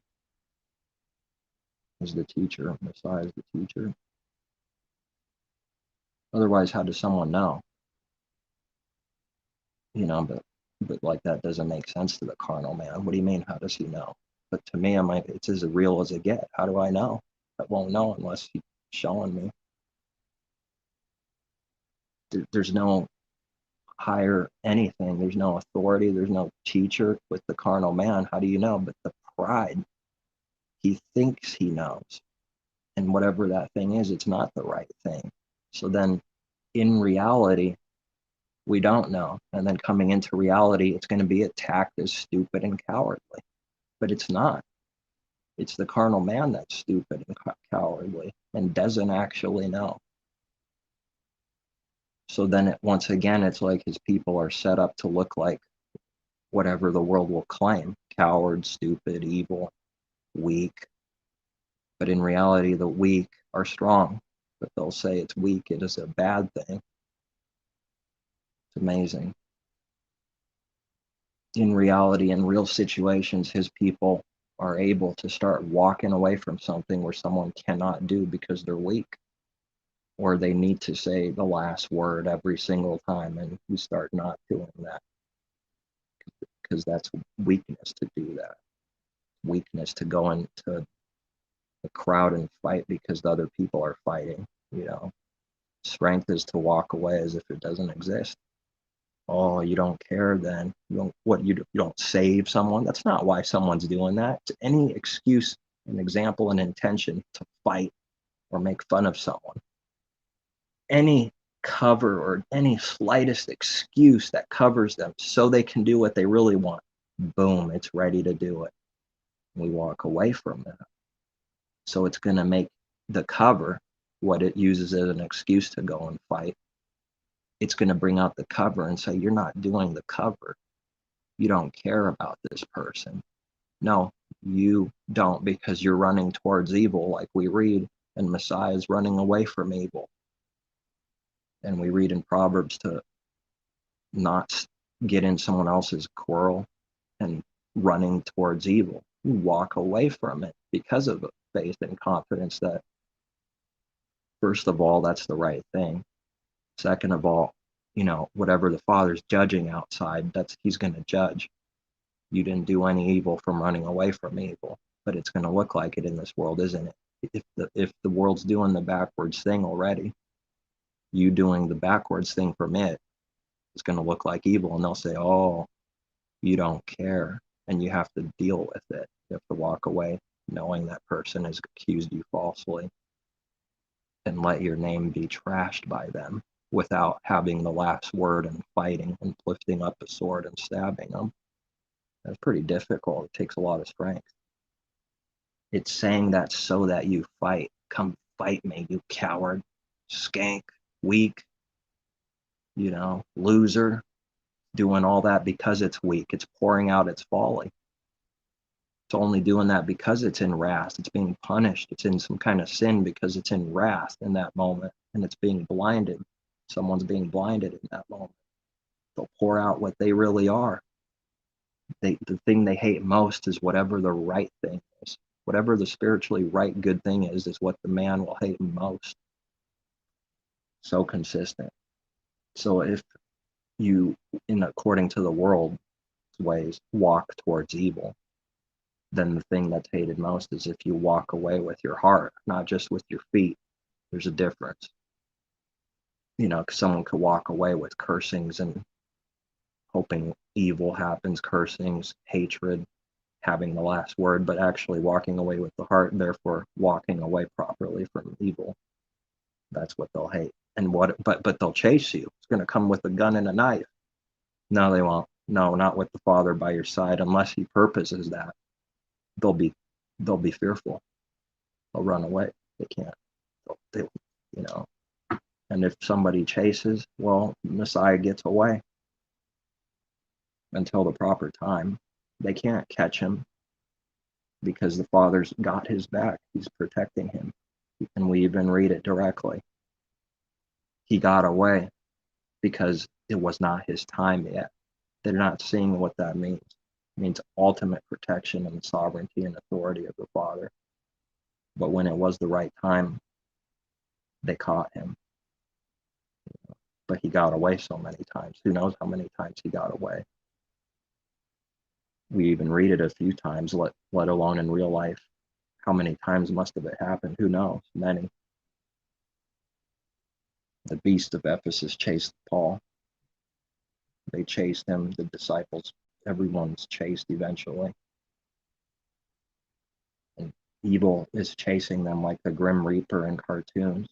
As the teacher, Messiah is the teacher. Otherwise, how does someone know? But like that doesn't make sense to the carnal man. What do you mean? How does he know? But to me, I'm like, it's as real as it gets. How do I know? I won't know unless he's showing me. There's no higher anything. There's no authority. There's no teacher with the carnal man. How do you know? But the pride, he thinks he knows. And whatever that thing is, it's not the right thing. So then in reality, we don't know. And then coming into reality, it's going to be attacked as stupid and cowardly. But it's not. It's the carnal man that's stupid and cowardly and doesn't actually know. So then once again, it's like his people are set up to look like whatever the world will claim: coward, stupid, evil, weak. But in reality, the weak are strong. But they'll say it's weak, it is a bad thing. It's amazing. In reality, in real situations, his people are able to start walking away from something where someone cannot do because they're weak, or they need to say the last word every single time, and you start not doing that because that's weakness to do that. Weakness to go into the crowd and fight because the other people are fighting. Strength is to walk away as if it doesn't exist. Oh, you don't care then? You don't save someone? That's not why someone's doing that. It's any excuse, an example, an intention to fight or make fun of someone. Any cover or any slightest excuse that covers them so they can do what they really want, boom, it's ready to do it. We walk away from that. So it's going to make the cover what it uses as an excuse to go and fight. It's going to bring out the cover and say, you're not doing the cover. You don't care about this person. No, you don't, because you're running towards evil, like we read, and Messiah is running away from evil. And we read in Proverbs to not get in someone else's quarrel and running towards evil. You walk away from it because of faith and confidence that, first of all, that's the right thing. Second of all, whatever the Father's judging outside, he's going to judge. You didn't do any evil from running away from evil, but it's going to look like it in this world, isn't it? If the world's doing the backwards thing already, you doing the backwards thing from it is going to look like evil, and they'll say, oh, you don't care, and you have to deal with it. You have to walk away knowing that person has accused you falsely and let your name be trashed by them without having the last word and fighting and lifting up a sword and stabbing them. That's pretty difficult. It takes a lot of strength. It's saying that so that you fight. Come fight me, you coward, skank, weak, loser. Doing all that because it's weak. It's pouring out its folly. It's only doing that because it's in wrath. It's being punished. It's in some kind of sin because it's in wrath in that moment, and it's being blinded. Someone's being blinded in that moment. They'll pour out what they really are. The thing they hate most is whatever the right thing is. Whatever the spiritually right good thing is what the man will hate most. So consistent. So if you, according to the world's ways, walk towards evil, then the thing that's hated most is if you walk away with your heart, not just with your feet. There's a difference. Because someone could walk away with cursings and hoping evil happens, cursings, hatred, having the last word, but actually walking away with the heart, and therefore walking away properly from evil. That's what they'll hate. And but they'll chase you. It's going to come with a gun and a knife. No, they won't. No, not with the Father by your side, unless he purposes that. They'll be fearful. They'll run away. They can't. And if somebody chases, well, Messiah gets away until the proper time. They can't catch him because the Father's got his back. He's protecting him. And we even read it directly. He got away because it was not his time yet. They're not seeing what that means. It means ultimate protection and sovereignty and authority of the Father. But when it was the right time, they caught him. But he got away so many times. Who knows how many times he got away? We even read it a few times, let alone in real life. How many times must have it happened? Who knows? Many. The beast of Ephesus chased Paul. They chased him, the disciples, everyone's chased eventually. And evil is chasing them like the Grim Reaper in cartoons,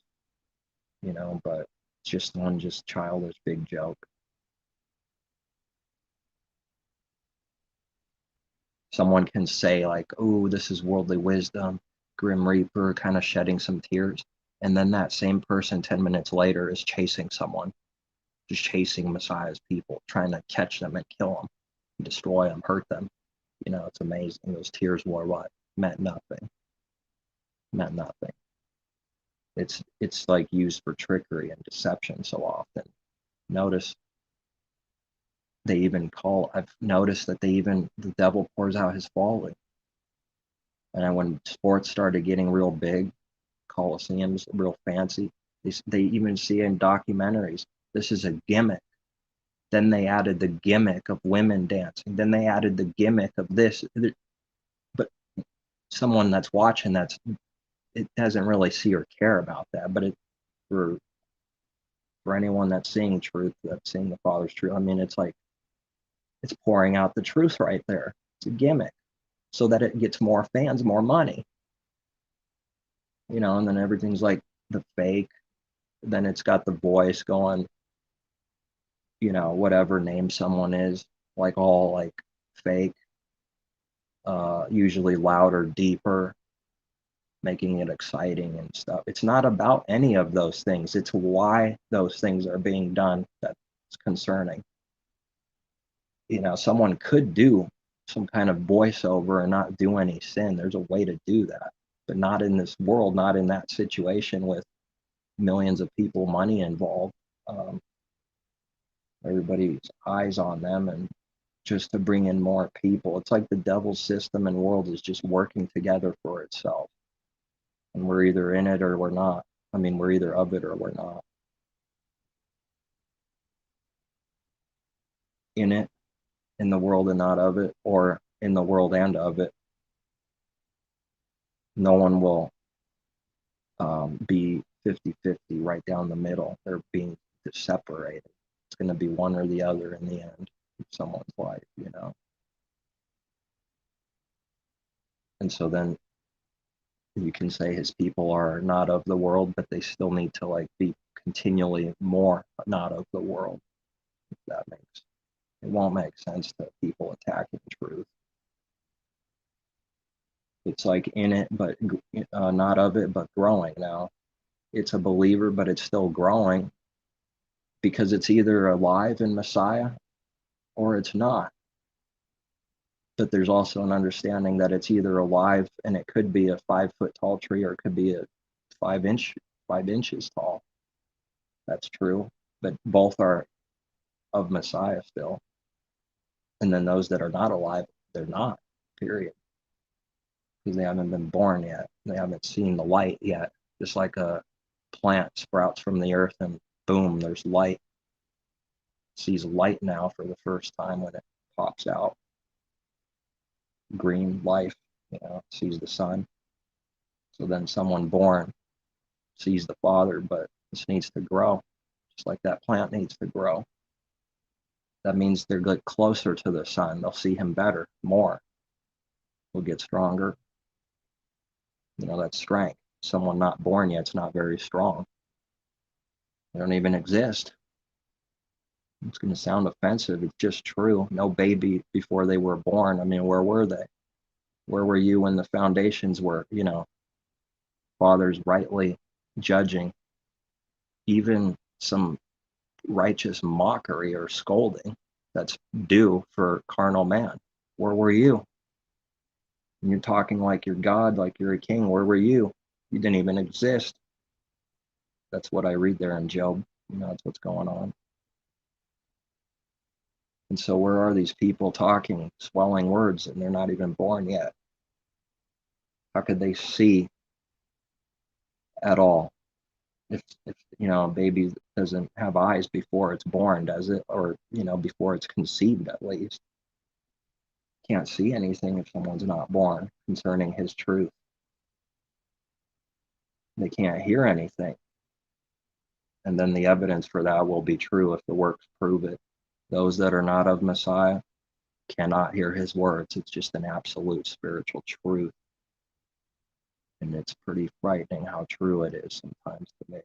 but it's just one just childish big joke. Someone can say like, oh, this is worldly wisdom, Grim Reaper kind of shedding some tears. And then that same person 10 minutes later is chasing someone, just chasing Messiah's people, trying to catch them and kill them, destroy them, hurt them. It's amazing. Those tears were what? Meant nothing. Meant nothing. It's like used for trickery and deception so often. Notice I've noticed that the devil pours out his folly. And when sports started getting real big, coliseums real fancy, they even see in documentaries, this is a gimmick. Then they added the gimmick of women dancing. Then they added the gimmick of this. But someone that's watching it doesn't really see or care about that. But for anyone that's seeing truth, that's seeing the Father's truth, I mean, it's like it's pouring out the truth right there. It's a gimmick so that it gets more fans, more money. And then everything's like the fake. Then it's got the voice going, whatever name someone is, like all like fake, usually louder, deeper, making it exciting and stuff. It's not about any of those things. It's why those things are being done that's concerning. Someone could do some kind of voiceover and not do any sin. There's a way to do that, but not in this world, not in that situation with millions of people, money involved. Everybody's eyes on them, and just to bring in more people. It's like the devil's system and world is just working together for itself. And we're either in it or we're not. I mean, we're either of it or we're not. In it, in the world and not of it, or in the world and of it. No one will be 50-50 right down the middle. They're being separated. It's going to be one or the other in the end of someone's life, And so then you can say his people are not of the world, but they still need to like be continually more not of the world. If that makes it won't make sense to people attacking truth. It's like in it, but not of it, but growing now. It's a believer, but it's still growing because it's either alive in Messiah or it's not. But there's also an understanding that it's either alive and it could be a 5-foot tall tree or it could be a 5 inches tall. That's true. But both are of Messiah still. And then those that are not alive, they're not, period. Because they haven't been born yet. They haven't seen the light yet. Just like a plant sprouts from the earth and boom, there's light. It sees light now for the first time when it pops out. Green life, sees the sun. So then someone born sees the Father, but this needs to grow, just like that plant needs to grow. That means they'll get closer to the sun. They'll see him better, more. Will get stronger. That's strength. Someone not born yet is not very strong. They don't even exist. It's going to sound offensive. It's just true. No baby before they were born. I mean, where were they? Where were you when the foundations were, fathers rightly judging even some righteous mockery or scolding that's due for carnal man? Where were you? And you're talking like you're God, like you're a king. Where were you? You didn't even exist. That's what I read there in Job. That's what's going on. And so where are these people talking swelling words and they're not even born yet? How could they see at all? If a baby doesn't have eyes before it's born, does it? Or before it's conceived, at least. Can't see anything if someone's not born concerning his truth. They can't hear anything. And then the evidence for that will be true if the works prove it. Those that are not of Messiah cannot hear his words. It's just an absolute spiritual truth. And it's pretty frightening how true it is sometimes to me.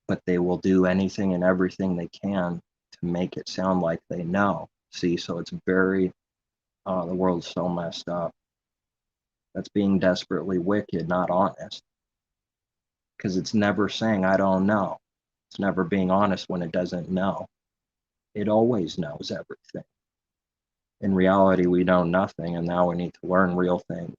But they will do anything and everything they can to make it sound like they know. See, so it's very, the world's so messed up. That's being desperately wicked, not honest. Because it's never saying, I don't know. It's never being honest when it doesn't know. It always knows everything. In reality, we know nothing, and now we need to learn real things.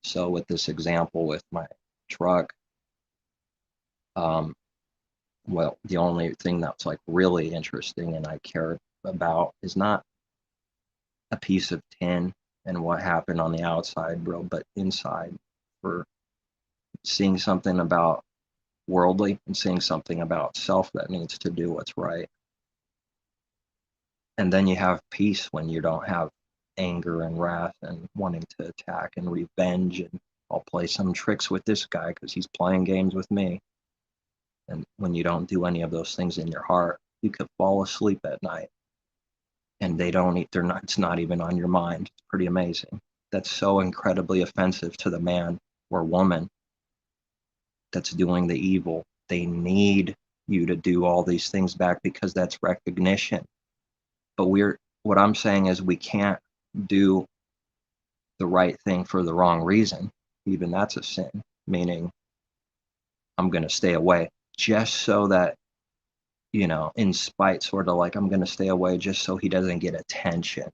So with this example with my truck, well, the only thing that's like really interesting and I care about is not a piece of tin and what happened on the outside, bro, but inside, for seeing something about worldly and seeing something about self that needs to do what's right. And then you have peace when you don't have anger and wrath and wanting to attack and revenge and I'll play some tricks with this guy because he's playing games with me. And when you don't do any of those things in your heart, you could fall asleep at night and they're not, it's not even on your mind. It's pretty amazing. That's so incredibly offensive to the man or woman that's doing the evil. They need you to do all these things back because that's recognition. But what I'm saying is we can't do the right thing for the wrong reason. Even that's a sin, meaning I'm going to stay away just so that, in spite, sort of like I'm going to stay away just so he doesn't get attention.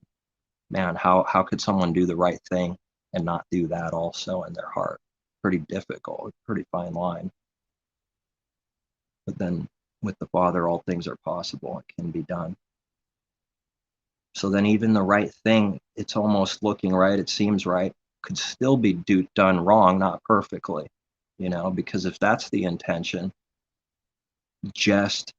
Man, how could someone do the right thing and not do that also in their heart? Pretty difficult, pretty fine line. But then with the Father, all things are possible. It can be done. So then even the right thing, it's almost looking right, it seems right, could still be done wrong, not perfectly, because if that's the intention, just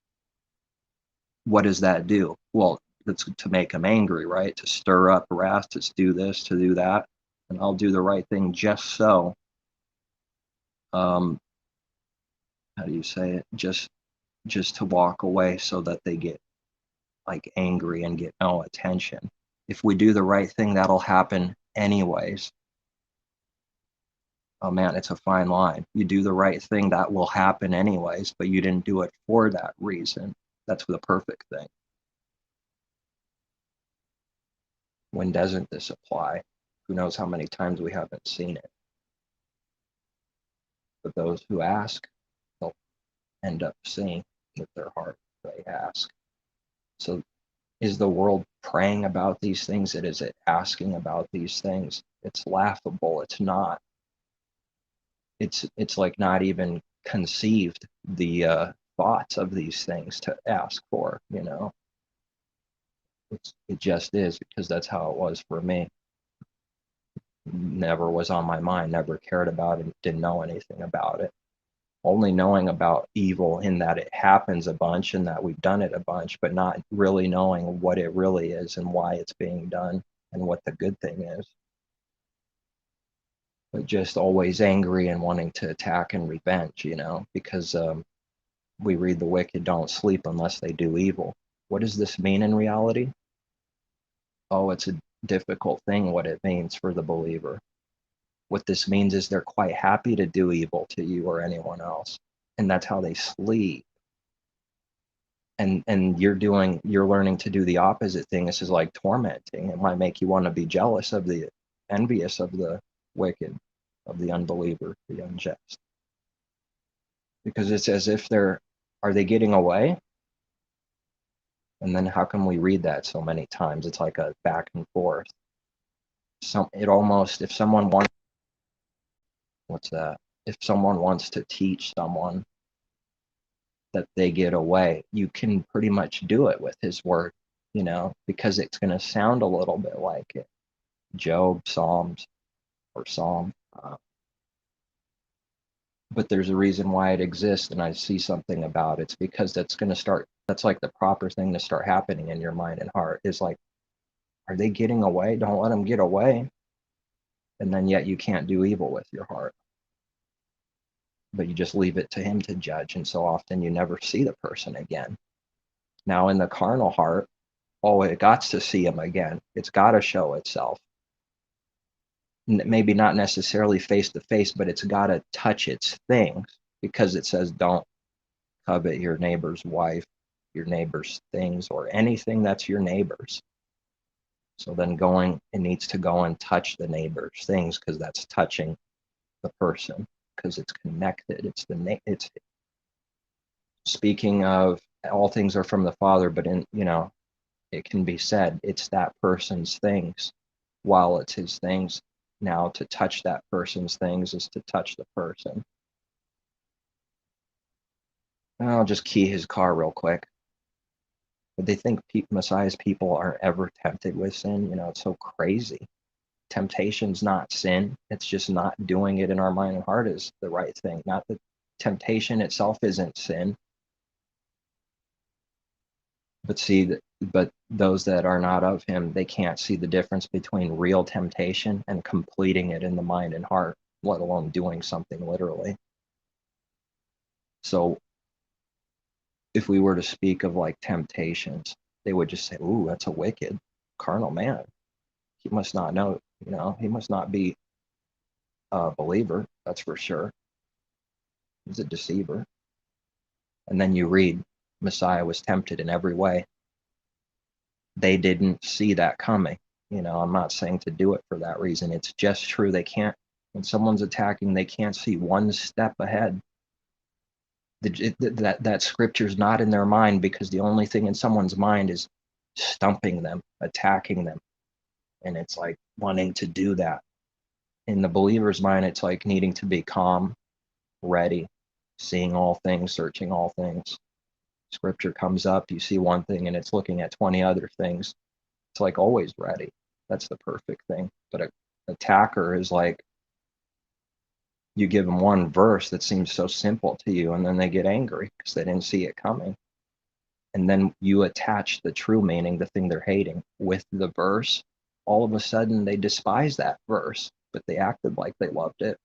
what does that do? Well, it's to make him angry, right? To stir up wrath, to do this, to do that. And I'll do the right thing just so, how do you say it? Just to walk away so that they get like angry and get no attention. If we do the right thing, that'll happen anyways. Oh man, it's a fine line. You do the right thing, that will happen anyways, but you didn't do it for that reason. That's the perfect thing. When doesn't this apply? Who knows how many times we haven't seen it. But those who ask, they'll end up seeing with their heart they ask. So is the world praying about these things? Is it asking about these things? It's laughable. It's not. It's like not even conceived the thoughts of these things to ask for, it just is, because that's how it was for me. Never was on my mind, never cared about it, didn't know anything about it. Only knowing about evil in that it happens a bunch and that we've done it a bunch, but not really knowing what it really is and why it's being done and what the good thing is. But just always angry and wanting to attack and revenge, because we read the wicked don't sleep unless they do evil. What does this mean in reality? Oh, it's a difficult thing what it means for the believer. What this means is they're quite happy to do evil to you or anyone else. And that's how they sleep. And you're learning to do the opposite thing. This is like tormenting. It might make you want to be jealous of the envious of the wicked, of the unbeliever, the unjust. Because it's as if are they getting away? And then how come we read that so many times? It's like a back and forth. If someone wants, what's that? If someone wants to teach someone that they get away, you can pretty much do it with his word, because it's going to sound a little bit like it. Job, Psalms, or Psalm. But there's a reason why it exists, and I see something about it. It's because that's like the proper thing to start happening in your mind and heart, is like, are they getting away? Don't let them get away. And then yet you can't do evil with your heart. but you just leave it to him to judge. And so often you never see the person again. Now in the carnal heart, oh, it got to see him again. It's got to show itself. Maybe not necessarily face to face, but it's got to touch its things, because it says don't covet your neighbor's wife, your neighbor's things, or anything that's your neighbor's. So then it needs to go and touch the neighbor's things, because that's touching the person, because it's connected. It's speaking of all things are from the Father, but it can be said it's that person's things while it's his things. Now to touch that person's things is to touch the person. I'll just key his car real quick. But they think Messiah's people aren't ever tempted with sin. It's so crazy. Temptation's not sin. It's just not doing it in our mind and heart is the right thing. Not that temptation itself isn't sin. But those that are not of him, they can't see the difference between real temptation and completing it in the mind and heart, let alone doing something literally. So if we were to speak of like temptations, they would just say, ooh, that's a wicked carnal man. He must not know, he must not be a believer, that's for sure. He's a deceiver. And then you read, Messiah was tempted in every way. They didn't see that coming. I'm not saying to do it for that reason. It's just true. They can't, when someone's attacking, they can't see one step ahead. That scripture's not in their mind, because the only thing in someone's mind is stumping them, attacking them. And it's like wanting to do that. In the believer's mind, it's like needing to be calm, ready, seeing all things, searching all things. Scripture comes up, you see one thing and it's looking at 20 other things. It's like always ready. That's the perfect thing. But an attacker is like, you give them one verse that seems so simple to you, and then they get angry because they didn't see it coming. And then you attach the true meaning, the thing they're hating, with the verse. All of a sudden, they despise that verse, but they acted like they loved it,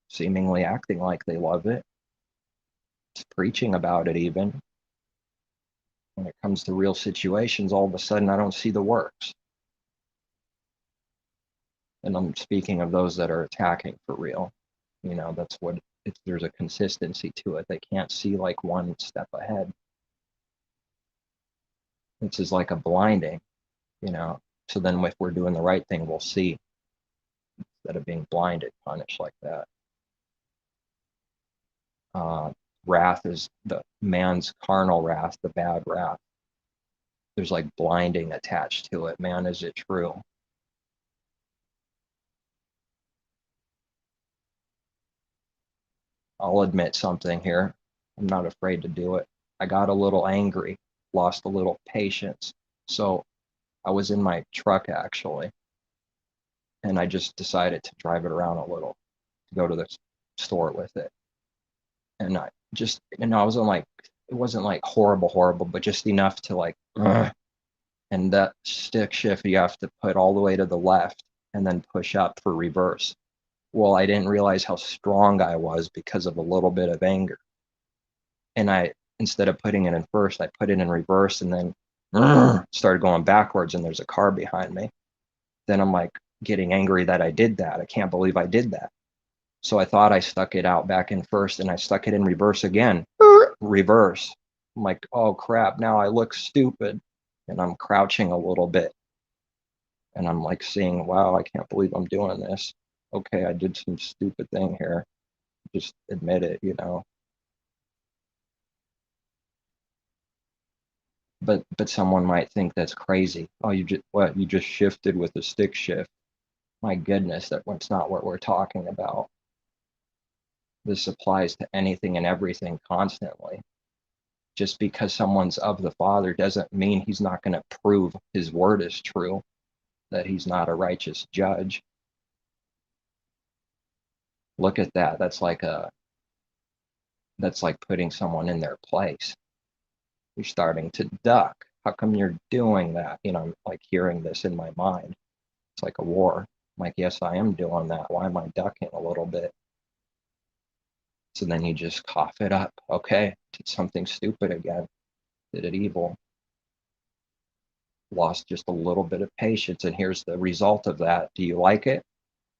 seemingly acting like they love it. It's preaching about it even. When it comes to real situations, all of a sudden, I don't see the works. And I'm speaking of those that are attacking for real. That's what there's a consistency to it. They can't see like one step ahead. This is like a blinding, So then if we're doing the right thing, we'll see, instead of being blinded, punished like that. Wrath is the man's carnal wrath, the bad wrath. There's like blinding attached to it. Man, is it true? I'll admit something here. I'm not afraid to do it. I got a little angry, lost a little patience. So I was in my truck actually, and I just decided to drive it around a little, to go to the store with it. And I just, I wasn't like, it wasn't like horrible, but just enough to like, and that stick shift you have to put all the way to the left and then push up for reverse. Well, I didn't realize how strong I was because of a little bit of anger. And instead of putting it in first, I put it in reverse and then started going backwards, and there's a car behind me. Then I'm like getting angry that I did that. I can't believe I did that. So I thought I stuck it out back in first, and I stuck it in reverse again. Reverse. I'm like, oh crap, now I look stupid. And I'm crouching a little bit. And I'm like seeing, wow, I can't believe I'm doing this. Okay, I did some stupid thing here. Just admit it, But someone might think that's crazy. Oh, you just shifted with a stick shift. My goodness, that's not what we're talking about. This applies to anything and everything constantly. Just because someone's of the Father doesn't mean he's not going to prove his word is true, that he's not a righteous judge. Look at that. That's like putting someone in their place. You're starting to duck. How come you're doing that? I'm like hearing this in my mind. It's like a war. I'm like, yes, I am doing that. Why am I ducking a little bit? So then you just cough it up. Okay, did something stupid again. Did it evil. Lost just a little bit of patience, and here's the result of that. Do you like it?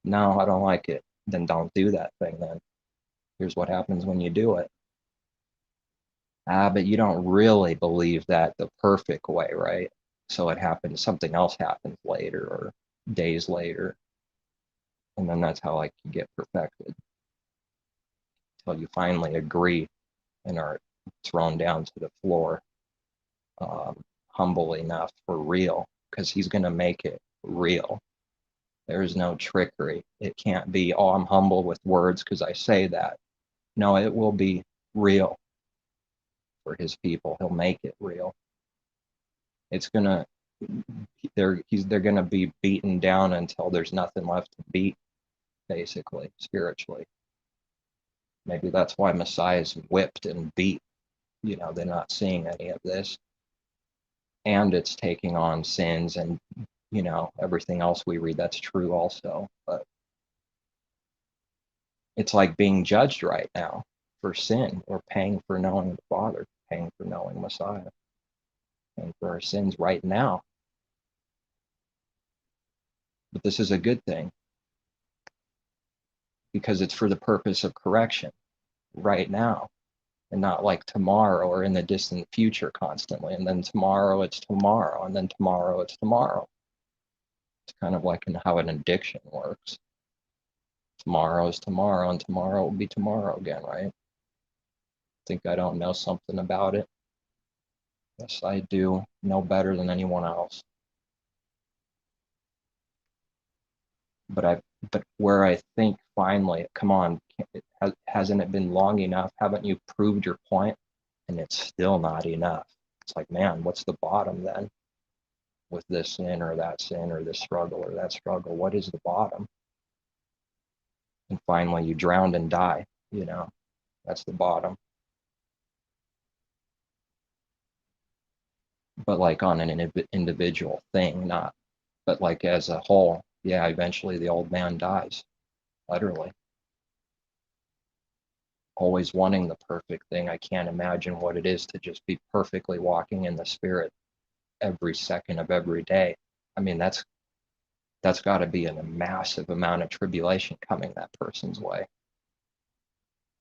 No, I don't like it. Then don't do that thing then. Here's what happens when you do it. But you don't really believe that the perfect way, right? So it happens, something else happens later or days later. And then that's how like you get perfected until you finally agree and are thrown down to the floor, humble enough for real, because he's going to make it real. There is no trickery. It can't be, oh, I'm humble with words because I say that. No, it will be real for his people. He'll make it real. It's gonna they're gonna be beaten down until there's nothing left to beat, basically, spiritually. Maybe that's why Messiah is whipped and beat. They're not seeing any of this. And it's taking on sins and everything else we read that's true also. But it's like being judged right now for sin. We're paying for knowing the Father, paying for knowing Messiah, paying for our sins right now. But this is a good thing because it's for the purpose of correction right now, and not like tomorrow or in the distant future constantly. And then tomorrow it's tomorrow, and then tomorrow it's tomorrow. It's kind of like in how an addiction works. Tomorrow is tomorrow, and tomorrow will be tomorrow again, right? Think I don't know something about it? Yes, I do know better than anyone else. But where I think finally, come on, hasn't it been long enough? Haven't you proved your point? And it's still not enough. It's like, man, what's the bottom then? With this sin or that sin or this struggle or that struggle, what is the bottom? And finally, you drown and die. That's the bottom. But like on an individual thing, not, but like as a whole, yeah, eventually the old man dies, literally. Always wanting the perfect thing. I can't imagine what it is to just be perfectly walking in the Spirit every second of every day. I mean, that's got to be a massive amount of tribulation coming that person's way.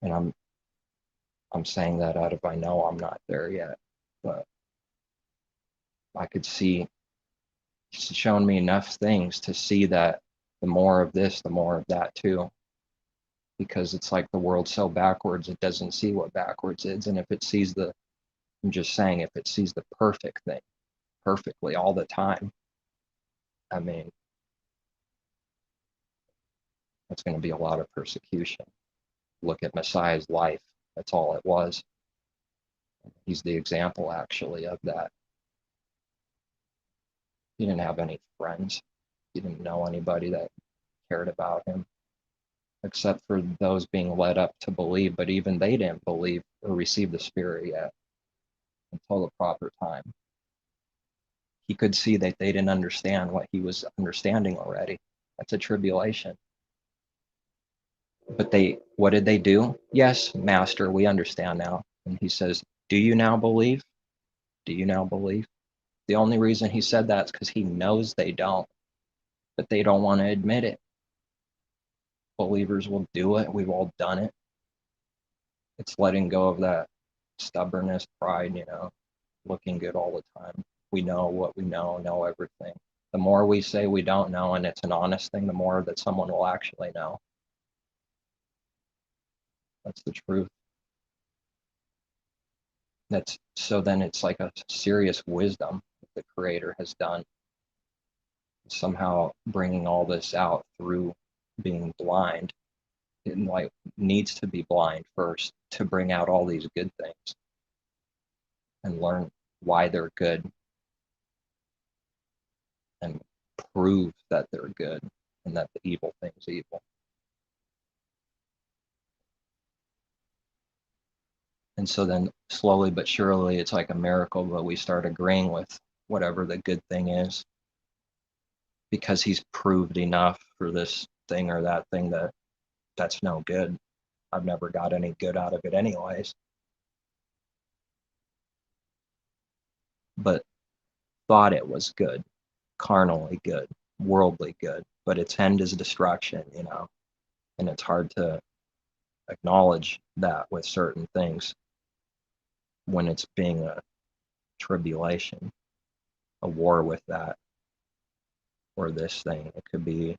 And I'm saying that out of, I know I'm not there yet, but I could see, he's shown me enough things to see that the more of this, the more of that too. Because it's like the world's so backwards, it doesn't see what backwards is. And if it sees I'm just saying, if it sees the perfect thing perfectly all the time, I mean, that's going to be a lot of persecution. Look at Messiah's life. That's all it was. He's the example, actually, of that. He didn't have any friends. He didn't know anybody that cared about him, except for those being led up to believe. But even they didn't believe or receive the Spirit yet until the proper time. He could see that they didn't understand what he was understanding already. That's a tribulation. But what did they do? Yes, Master, we understand now. And he says, do you now believe? Do you now believe? The only reason he said that is because he knows they don't, but they don't want to admit it. Believers will do it. We've all done it. It's letting go of that stubbornness, pride, looking good all the time. We know what we know everything. The more we say we don't know and it's an honest thing, the more that someone will actually know. That's the truth. So then it's like a serious wisdom that the Creator has done, somehow bringing all this out through being blind. It like needs to be blind first to bring out all these good things and learn why they're good and prove that they're good and that the evil thing's evil. And so then slowly but surely, it's like a miracle, but we start agreeing with whatever the good thing is, because he's proved enough for this thing or that thing that's no good. I've never got any good out of it anyways. But thought it was good, carnally good, worldly good, but its end is destruction, and it's hard to acknowledge that with certain things when it's being a tribulation, a war with that or this thing. It could be,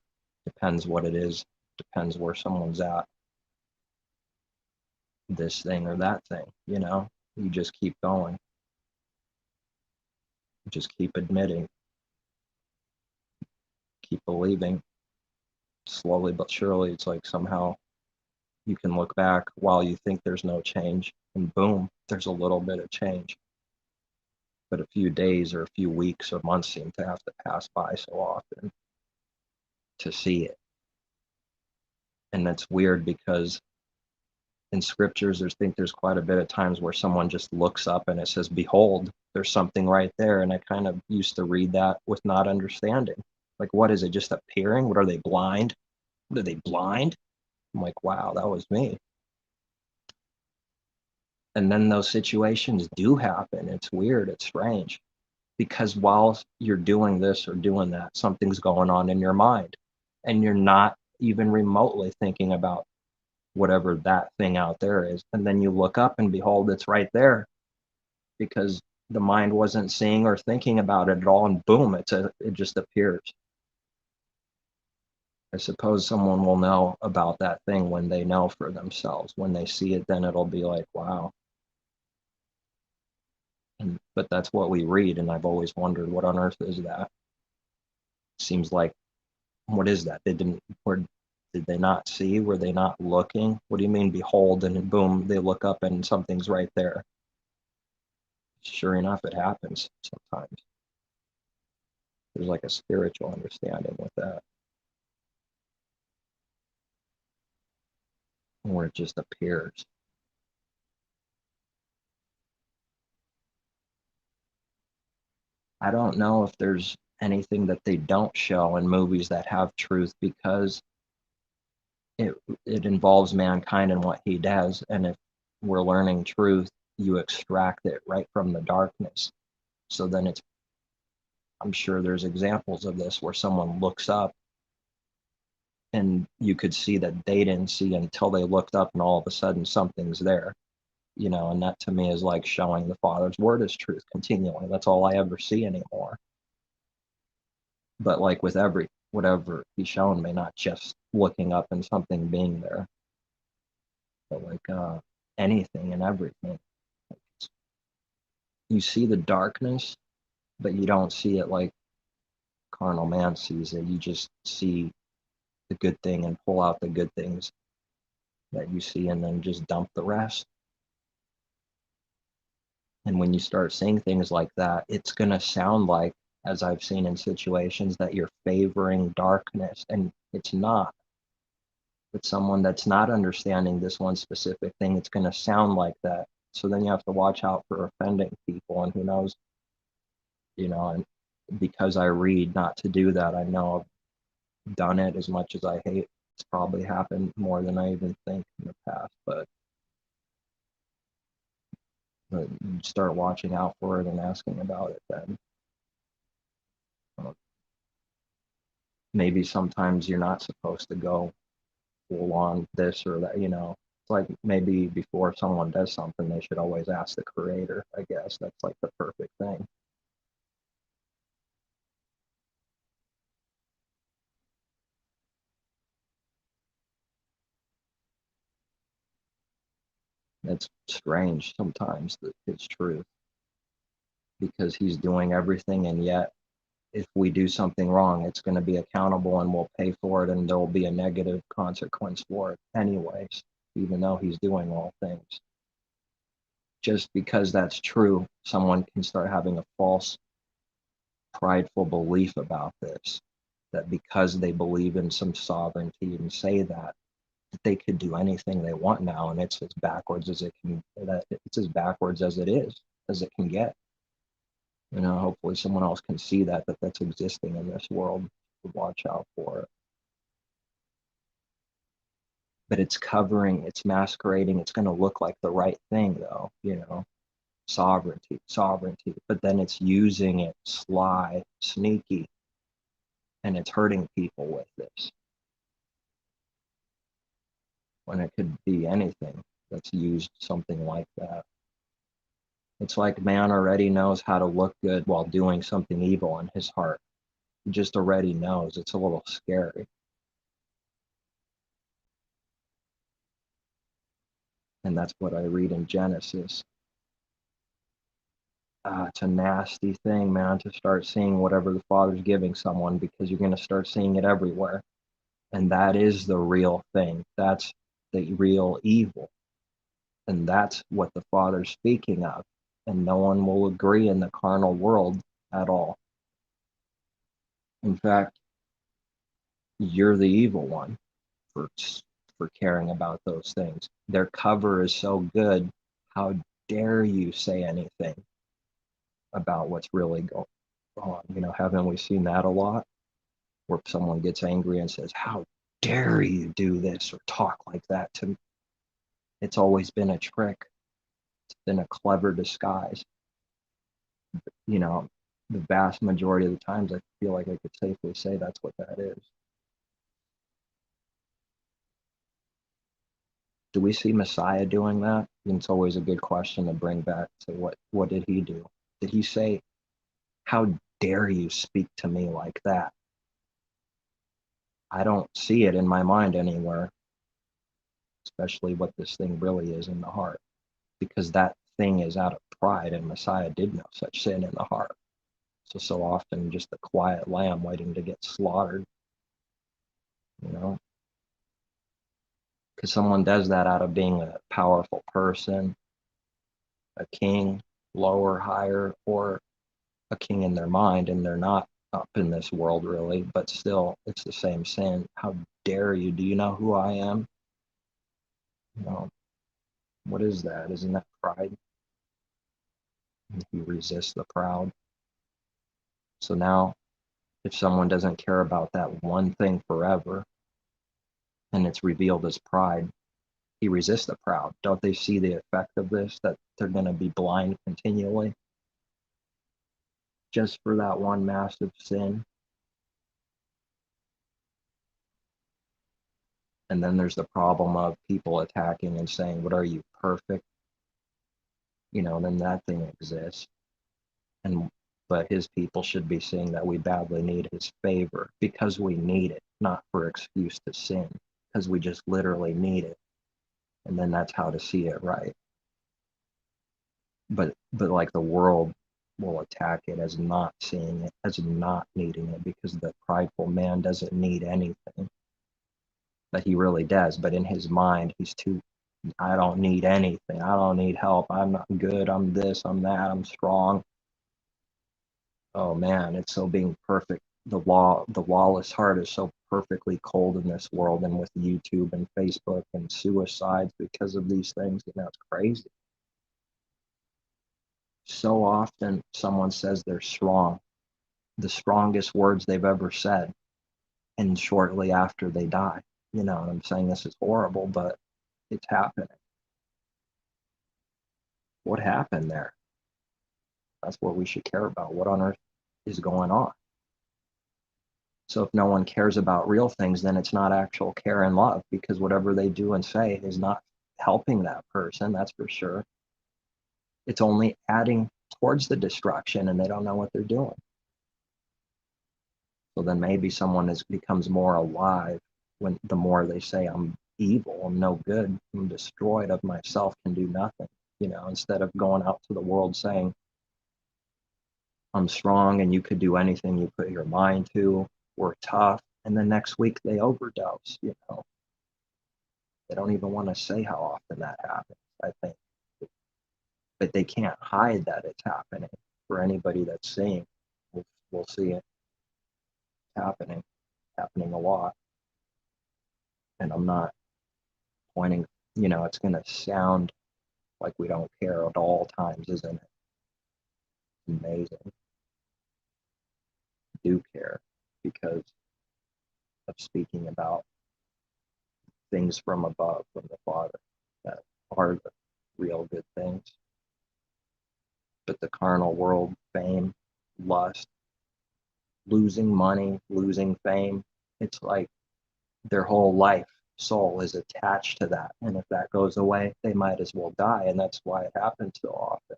depends what it is, depends where someone's at, this thing or that thing. You just keep going, just keep admitting, keep believing. Slowly but surely, it's like somehow you can look back while you think there's no change, and boom, there's a little bit of change. But a few days or a few weeks or months seem to have to pass by so often to see it. And that's weird because in scriptures, there's quite a bit of times where someone just looks up and it says, "Behold, there's something right there." And I kind of used to read that with not understanding. Like, what is it? Just appearing? What are they, blind? What are they, blind? I'm like, wow, that was me. And then those situations do happen. It's weird. It's strange. Because while you're doing this or doing that, something's going on in your mind. And you're not even remotely thinking about whatever that thing out there is. And then you look up and behold, it's right there, because the mind wasn't seeing or thinking about it at all. And boom, it just appears. I suppose someone will know about that thing when they know for themselves. When they see it, then it'll be like, wow. But that's what we read, and I've always wondered, what on earth is that? Seems like, what is that? Did they not see? Were they not looking? What do you mean, behold, and boom, they look up and something's right there? Sure enough, it happens sometimes. There's like a spiritual understanding with that, where it just appears. I don't know if there's anything that they don't show in movies that have truth, because it involves mankind and what he does. And if we're learning truth, you extract it right from the darkness. So then I'm sure there's examples of this where someone looks up and you could see that they didn't see until they looked up, and all of a sudden something's there. And that to me is like showing the Father's word is truth continually. That's all I ever see anymore. But like with whatever he's shown me, not just looking up and something being there, but like anything and everything. You see the darkness, but you don't see it like carnal man sees it. You just see the good thing and pull out the good things that you see, and then just dump the rest. And when you start seeing things like that, it's going to sound like, as I've seen in situations, that you're favoring darkness, and it's not. But someone that's not understanding this one specific thing, it's going to sound like that. So then you have to watch out for offending people, and who knows, and because I read not to do that, I know I've done it. As much as I hate, it's probably happened more than I even think in the past. But you start watching out for it and asking about it, then maybe sometimes you're not supposed to go full on this or that. It's like maybe before someone does something, they should always ask the creator. I guess that's like the perfect thing. It's strange sometimes that it's truth, because he's doing everything, and yet if we do something wrong, it's going to be accountable and we'll pay for it, and there will be a negative consequence for it anyways, even though he's doing all things. Just because that's true, someone can start having a false, prideful belief about this, that because they believe in some sovereignty and say that they could do anything they want now, and it's as backwards as it can. That it's as backwards as it can get. Hopefully someone else can see that's existing in this world. Watch out for it. but it's covering, it's masquerading, it's going to look like the right thing though, sovereignty, sovereignty, but then it's using it sly, sneaky, and it's hurting people with this when it could be anything that's used something like that. It's like man already knows how to look good while doing something evil in his heart. He just already knows. It's a little scary. And that's what I read in Genesis. It's a nasty thing, man, to start seeing whatever the Father's giving someone because you're going to start seeing it everywhere. And that is the real thing. That's the real evil. And that's what the Father's speaking of. And no one will agree in the carnal world at all. In fact, you're the evil one for caring about those things. Their cover is so good. How dare you say anything about what's really going on? Haven't we seen that a lot? Where someone gets angry and says, "How dare you do this or talk like that to me?" It's always been a trick. It's been a clever disguise. The vast majority of the times I feel like I could safely say that's what that is. Do we see Messiah doing that? And it's always a good question to bring back to what did he do? Did he say, "How dare you speak to me like that"? I don't see it in my mind anywhere, especially what this thing really is in the heart, because that thing is out of pride, and Messiah did no such sin in the heart. So often just a quiet lamb waiting to get slaughtered, because someone does that out of being a powerful person, a king, lower, higher, or a king in their mind, and they're not up in this world really, but still it's the same sin. How dare you? Do you know who I am? What is that? Isn't that pride? You resist the proud. So now if someone doesn't care about that one thing forever and it's revealed as pride, he resists the proud. Don't they see the effect of this, that they're going to be blind continually just for that one massive sin? And then there's the problem of people attacking and saying, "What are you, perfect?" Then that thing exists. But his people should be seeing that we badly need his favor because we need it, not for excuse to sin, because we just literally need it. And then that's how to see it right. But like the world will attack it as not seeing it, as not needing it, because the prideful man doesn't need anything. But he really does. But in his mind, he's too, "I don't need anything. I don't need help. I'm not good. I'm this, I'm that, I'm strong." Oh man, it's so being perfect. The lawless heart is so perfectly cold in this world, and with YouTube and Facebook and suicides because of these things, it's crazy. So often someone says they're strong, the strongest words they've ever said, and shortly after they die. And I'm saying this is horrible, but it's happening. What happened there? That's what we should care about. What on earth is going on? So if no one cares about real things, then it's not actual care and love, because whatever they do and say is not helping that person, that's for sure. It's only adding towards the destruction, and they don't know what they're doing. So then maybe someone becomes more alive when the more they say, "I'm evil, I'm no good, I'm destroyed, of myself can do nothing," instead of going out to the world saying, "I'm strong and you could do anything you put your mind to, we're tough." And then next week they overdose. They don't even want to say how often that happens, I think. But they can't hide that it's happening. For anybody that's seeing, we'll see it happening a lot. And I'm not pointing, it's going to sound like we don't care at all times, isn't it? Amazing. We do care because of speaking about things from above, from the Father, that are the real good things. But the carnal world, fame, lust, losing money, losing fame, it's like their whole life, soul is attached to that. And if that goes away, they might as well die. And that's why it happens so often.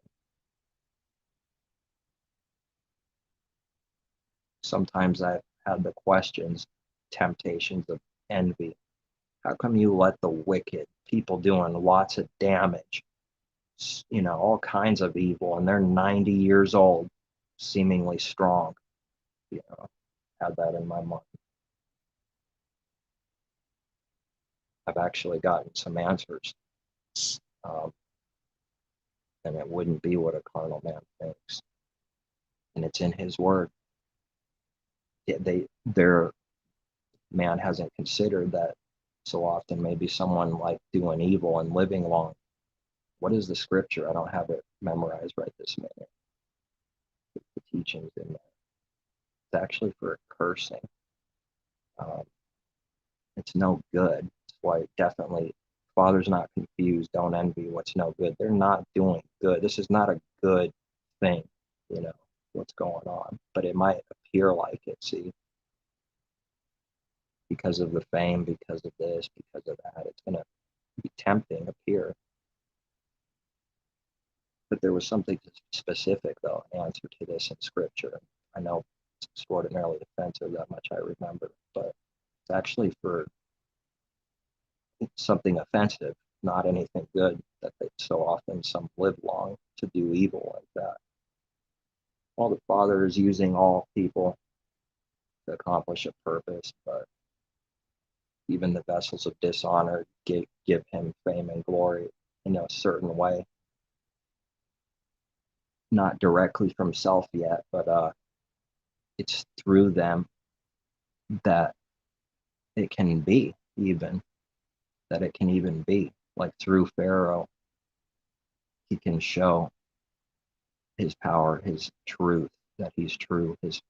Sometimes I've had the questions, temptations of envy. How come you let the wicked people doing lots of damage, all kinds of evil, and they're 90 years old, seemingly strong? Had that in my mind. I've actually gotten some answers, um, and it wouldn't be what a carnal man thinks, and it's in his word. Their man hasn't considered that so often maybe someone like doing evil and living long. What is the scripture? I don't have it memorized right this minute. The teachings in there. It's actually for cursing. Um, it's no good. That's why definitely Father's not confused. Don't envy what's no good. They're not doing good. This is not a good thing, what's going on. But it might appear like it, see, because of the fame, because of this, because of that. It's going to be tempting, appear. But there was something specific, though, answer to this in Scripture. I know it's extraordinarily offensive, that much I remember, but it's actually for something offensive, not anything good, that they so often some live long to do evil like that. While the Father is using all people to accomplish a purpose, but even the vessels of dishonor give him fame and glory in a certain way. Not directly from self yet, but it's through them that it can be like through Pharaoh. He can show his power, his truth, that he's true, his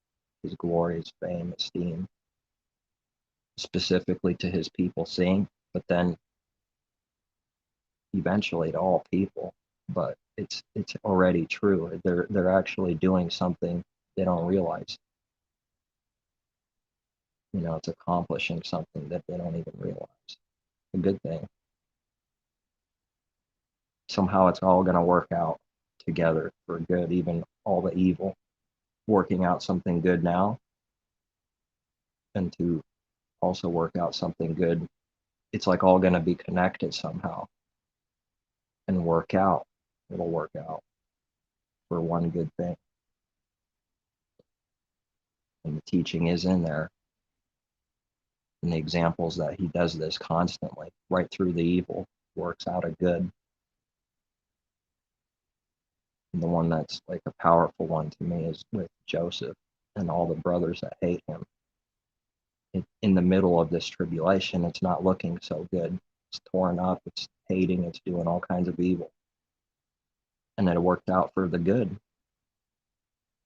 glory, his fame, esteem, specifically to his people seeing, but then eventually to all people. But it's already true. They're actually doing something they don't realize. It's accomplishing something that they don't even realize. A good thing. Somehow it's all going to work out together for good, even all the evil working out something good now, and to also work out something good. It's like all going to be connected somehow and work out. It'll work out for one good thing. And the teaching is in there, and the examples that he does this constantly, right through the evil, works out a good. And the one that's like a powerful one to me is with Joseph and all the brothers that hate him. In the middle of this tribulation, it's not looking so good. It's torn up, it's hating, it's doing all kinds of evil. And it worked out for the good.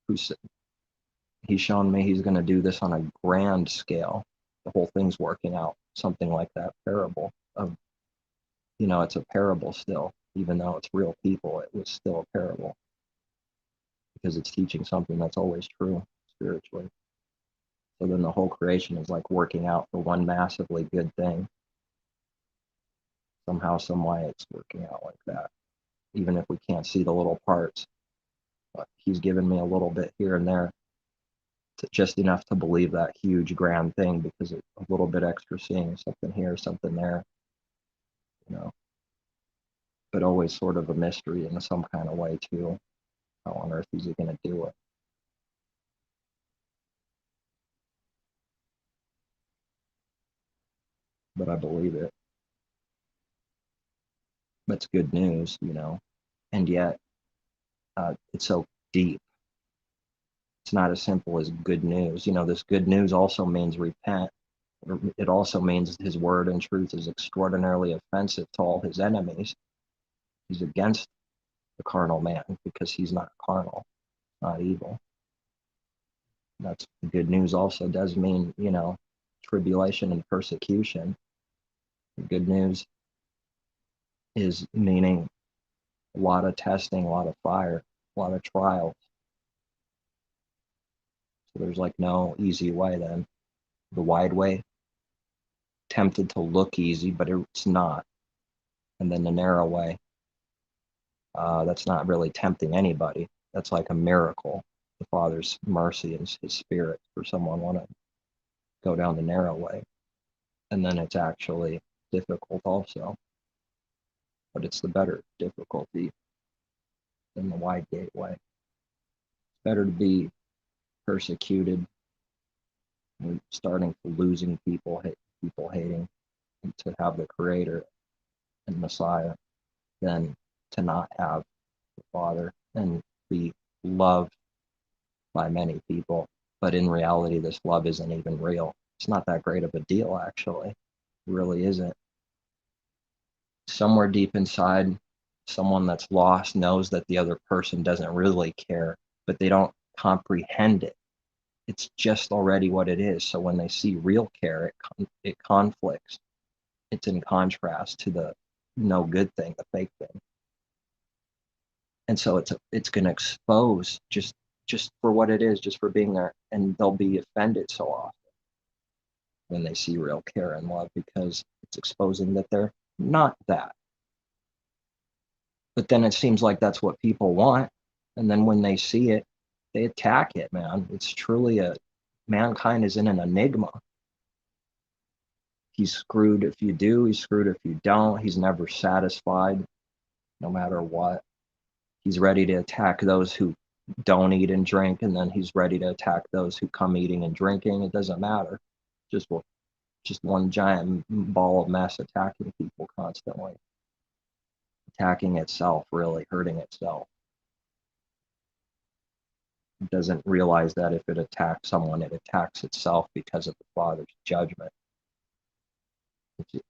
He's shown me he's going to do this on a grand scale. The whole thing's working out, something like that parable of, it's a parable still, even though it's real people, it was still a parable because it's teaching something that's always true spiritually. So then the whole creation is like working out for one massively good thing. Somehow, some way it's working out like that, even if we can't see the little parts. But he's given me a little bit here and there, just enough to believe that huge grand thing, because it's a little bit extra seeing something here, something there, but always sort of a mystery in some kind of way too. How on earth is he going to do it? But I believe it. That's good news, and yet it's so deep. It's not as simple as good news. This good news also means repent. It also means his word and truth is extraordinarily offensive to all his enemies. He's against the carnal man because he's not carnal, not evil. That's the good news also does mean, tribulation and persecution. The good news is meaning a lot of testing, a lot of fire, a lot of trials. So there's like no easy way then. The wide way, tempted to look easy, but it's not. And then the narrow way, that's not really tempting anybody. That's like a miracle. The Father's mercy and his spirit for someone want to go down the narrow way. And then it's actually difficult also. But it's the better difficulty than the wide gateway. It's better to be persecuted and starting to losing people, people hating, and to have the Creator and Messiah than to not have the Father and be loved by many people. But in reality, this love isn't even real. It's not that great of a deal, actually. It really isn't. Somewhere deep inside, someone that's lost knows that the other person doesn't really care, but they don't comprehend it. It's just already what it is. So when they see real care, it conflicts. It's in contrast to the no good thing, the fake thing. And so it's going to expose just for what it is, just for being there, and they'll be offended so often when they see real care and love because it's exposing that they're not that. But then it seems like that's what people want, and then when they see it, they attack it, man. It's truly mankind is in an enigma. He's screwed if you do, he's screwed if you don't. He's never satisfied, no matter what. He's ready to attack those who don't eat and drink, and then he's ready to attack those who come eating and drinking. It doesn't matter. Just one giant ball of mess attacking people constantly. Attacking itself, really hurting itself. It doesn't realize that if it attacks someone, it attacks itself because of the Father's judgment.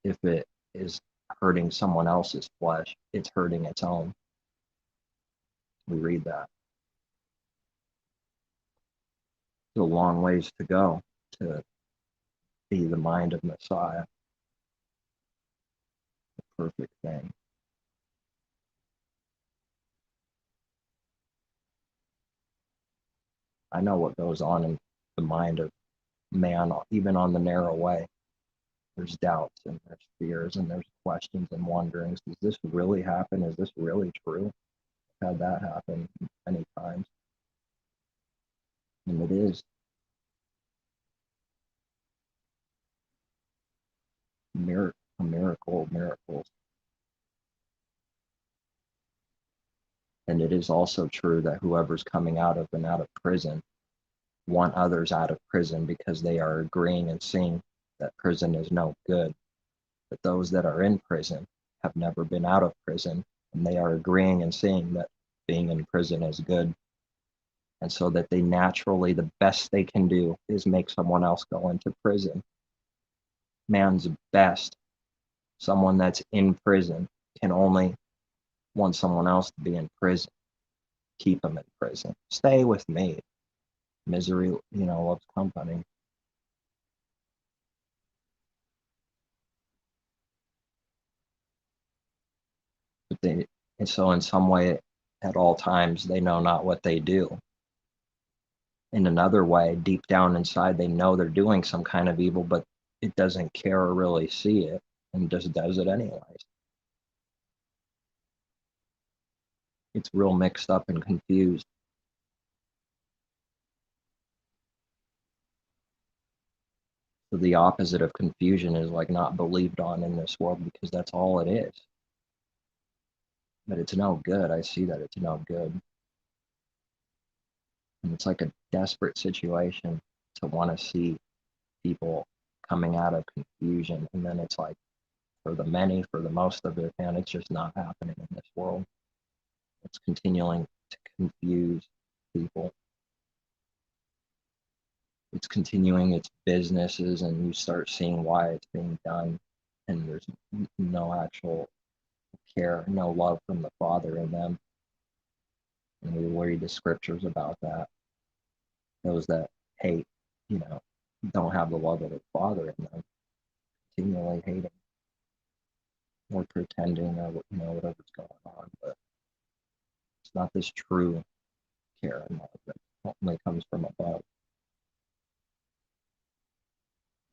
If it is hurting someone else's flesh, it's hurting its own. We read that. It's a long ways to go to be the mind of Messiah, the perfect thing. I know what goes on in the mind of man, even on the narrow way. There's doubts and there's fears and there's questions and wonderings. Does this really happen? Is this really true? I've had that happen many times. And it is a miracle of miracles. And it is also true that whoever's coming out of prison want others out of prison because they are agreeing and seeing that prison is no good. But those that are in prison have never been out of prison, and they are agreeing and seeing that being in prison is good. And so that they naturally, the best they can do is make someone else go into prison. Man's best, someone that's in prison, can only want someone else to be in prison, keep them in prison. Stay with me. Misery, loves company. But and so in some way, at all times, they know not what they do. In another way, deep down inside, they know they're doing some kind of evil, but it doesn't care or really see it and just does it anyways. It's real mixed up and confused. So the opposite of confusion is like not believed on in this world because that's all it is. But it's no good. I see that it's no good. And it's like a desperate situation to want to see people coming out of confusion. And then it's like, for the many, for the most of it, and it's just not happening in this world. It's continuing to confuse people. It's continuing its businesses, and you start seeing why it's being done, and there's no actual care, no love from the Father in them. And we read the scriptures about that. Those that hate, don't have the love of the Father in them, continually hating. or pretending or whatever's going on, but it's not this true care and love that only comes from above.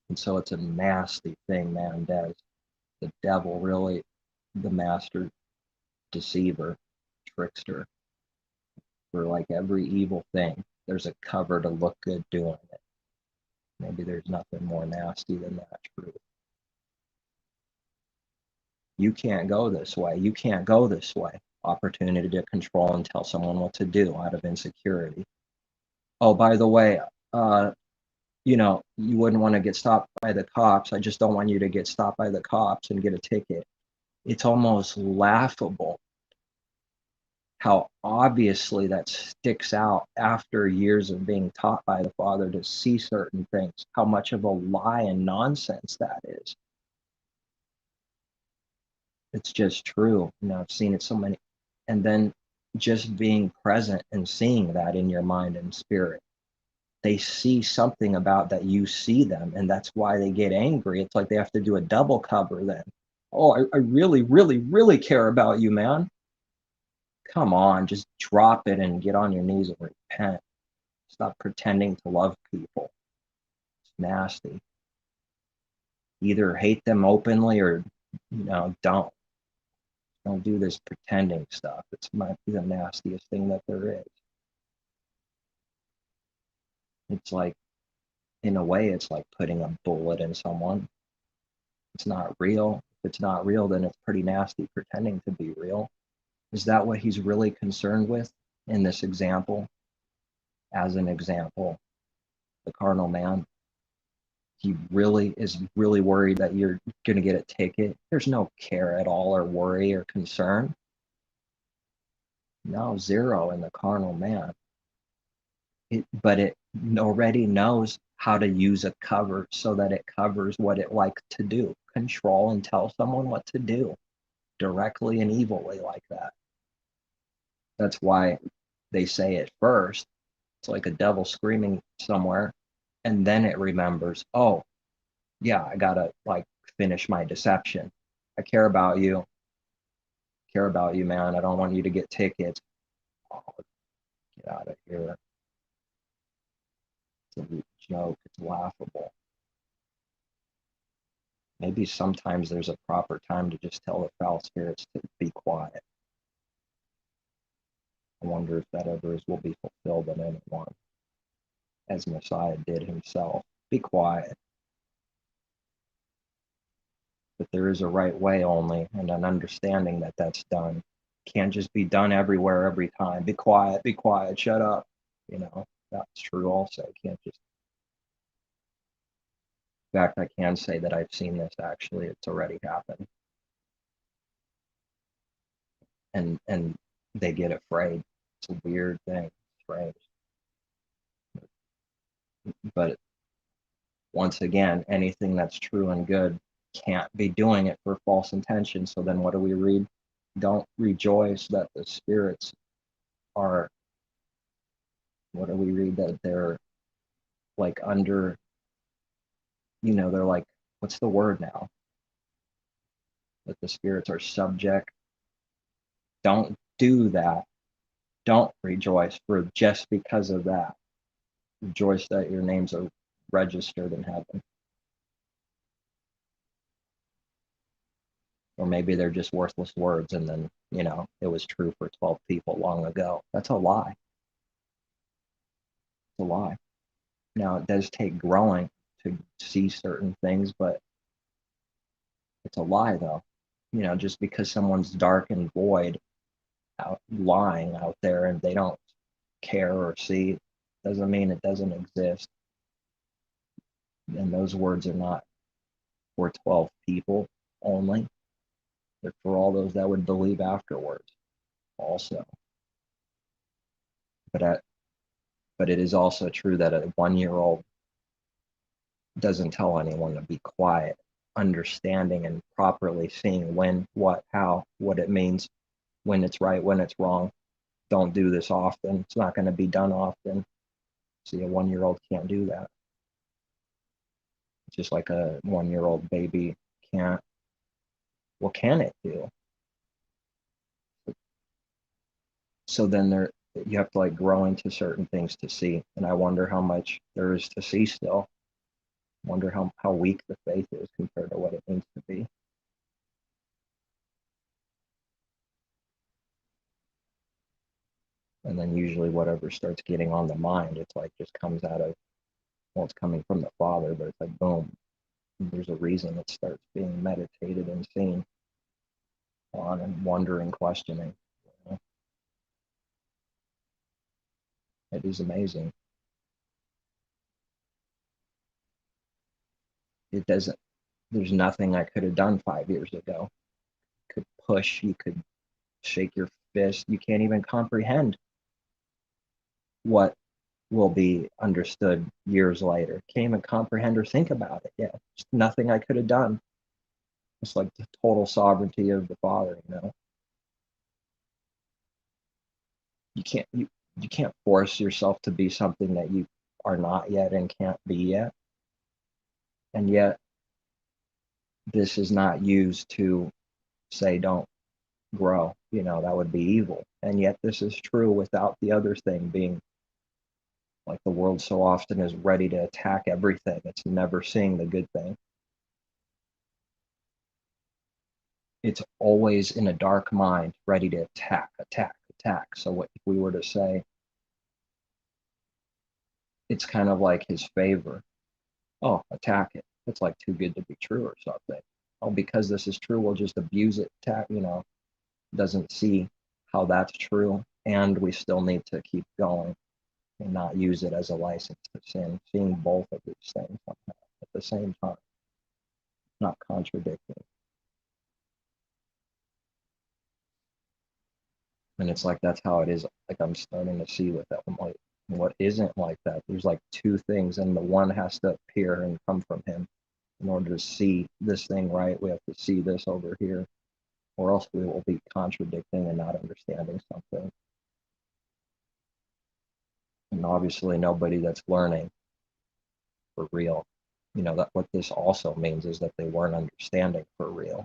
And so it's a nasty thing man does. The devil really, the master deceiver, trickster, for like every evil thing, there's a cover to look good doing it. Maybe there's nothing more nasty than that truth. You can't go this way. You can't go this way. Opportunity to control and tell someone what to do out of insecurity. Oh, by the way, you wouldn't want to get stopped by the cops. I just don't want you to get stopped by the cops and get a ticket. It's almost laughable how obviously that sticks out after years of being taught by the Father to see certain things, how much of a lie and nonsense that is. It's just true. I've seen it so many. And then just being present and seeing that in your mind and spirit. They see something about that you see them, and that's why they get angry. It's like they have to do a double cover then. Oh, I really, really, really care about you, man. Come on, just drop it and get on your knees and repent. Stop pretending to love people. It's nasty. Either hate them openly or don't. Don't do this pretending stuff. It might be the nastiest thing that there is. It's like, in a way, it's like putting a bullet in someone. It's not real. If it's not real, then it's pretty nasty pretending to be real. Is that what he's really concerned with in this example? As an example, the carnal man, he really is really worried that you're going to get a ticket. There's no care at all or worry or concern. No, zero in the carnal man. But it already knows how to use a cover so that it covers what it likes to do. Control and tell someone what to do directly and evilly like that. That's why they say it first. It's like a devil screaming somewhere, and then it remembers, oh, yeah, I gotta like finish my deception. I care about you. Care about you, man. I don't want you to get tickets. Oh, get out of here. It's a joke. It's laughable. Maybe sometimes there's a proper time to just tell the foul spirits to be quiet. I wonder if that ever will be fulfilled in anyone, as Messiah did himself. Be quiet. But there is a right way only, and an understanding that that's done. Can't just be done everywhere, every time. Be quiet, shut up. That's true also. Can't just. In fact, I can say that I've seen this actually. It's already happened. And they get afraid. It's a weird thing. Strange. But once again, anything that's true and good can't be doing it for false intention. So then what do we read? Don't rejoice that the spirits are, what do we read? That they're like under, they're like, what's the word now? That the spirits are subject. Don't do that. Don't rejoice for just because of that. Rejoice that your names are registered in heaven. Or maybe they're just worthless words and then, it was true for 12 people long ago. That's a lie. It's a lie. Now, it does take growing to see certain things, but it's a lie, though. Just because someone's dark and void, lying out there, and they don't care or see, doesn't mean it doesn't exist. And those words are not for 12 people only. They're for all those that would believe afterwards also. But it is also true that a 1-year-old doesn't tell anyone to be quiet, understanding and properly seeing when, what, how, what it means, when it's right, when it's wrong. Don't do this often. It's not going to be done often. See, a 1-year-old can't do that. Just like a 1-year-old baby can't What can it do? So then you have to like grow into certain things to see. And I wonder how much there is to see still. I wonder how weak the faith is compared to what it needs to be. And then usually whatever starts getting on the mind, it's like just comes out of, well, it's coming from the Father, but it's like boom, there's a reason it starts being meditated and seen on and wondering, questioning. You know? It is amazing. It doesn't, there's nothing I could have done 5 years ago. You could push, you could shake your fist, you can't even comprehend what will be understood years later. Can't even comprehend or think about it yet. Just nothing I could have done. It's like the total sovereignty of the Father, you know. You can't force yourself to be something that you are not yet and can't be yet. And yet this is not used to say don't grow. You know, that would be evil. And yet this is true without the other thing being like the world so often is ready to attack everything. It's never seeing the good thing. It's always in a dark mind, ready to attack, attack, attack. So what if we were to say it's kind of like his favor? Oh, attack it. It's like too good to be true or something. Oh, because this is true, we'll just abuse it, attack, you know, doesn't see how that's true. And we still need to keep going and not use it as a license to sin, seeing both of these things at the same time, not contradicting. And it's like that's how it is. Like I'm starting to see with that. I'm like, what isn't like that? There's like two things, and the one has to appear and come from him in order to see this thing right. We have to see this over here, or else we will be contradicting and not understanding something. And obviously, nobody that's learning for real. You know that what this also means is that they weren't understanding for real,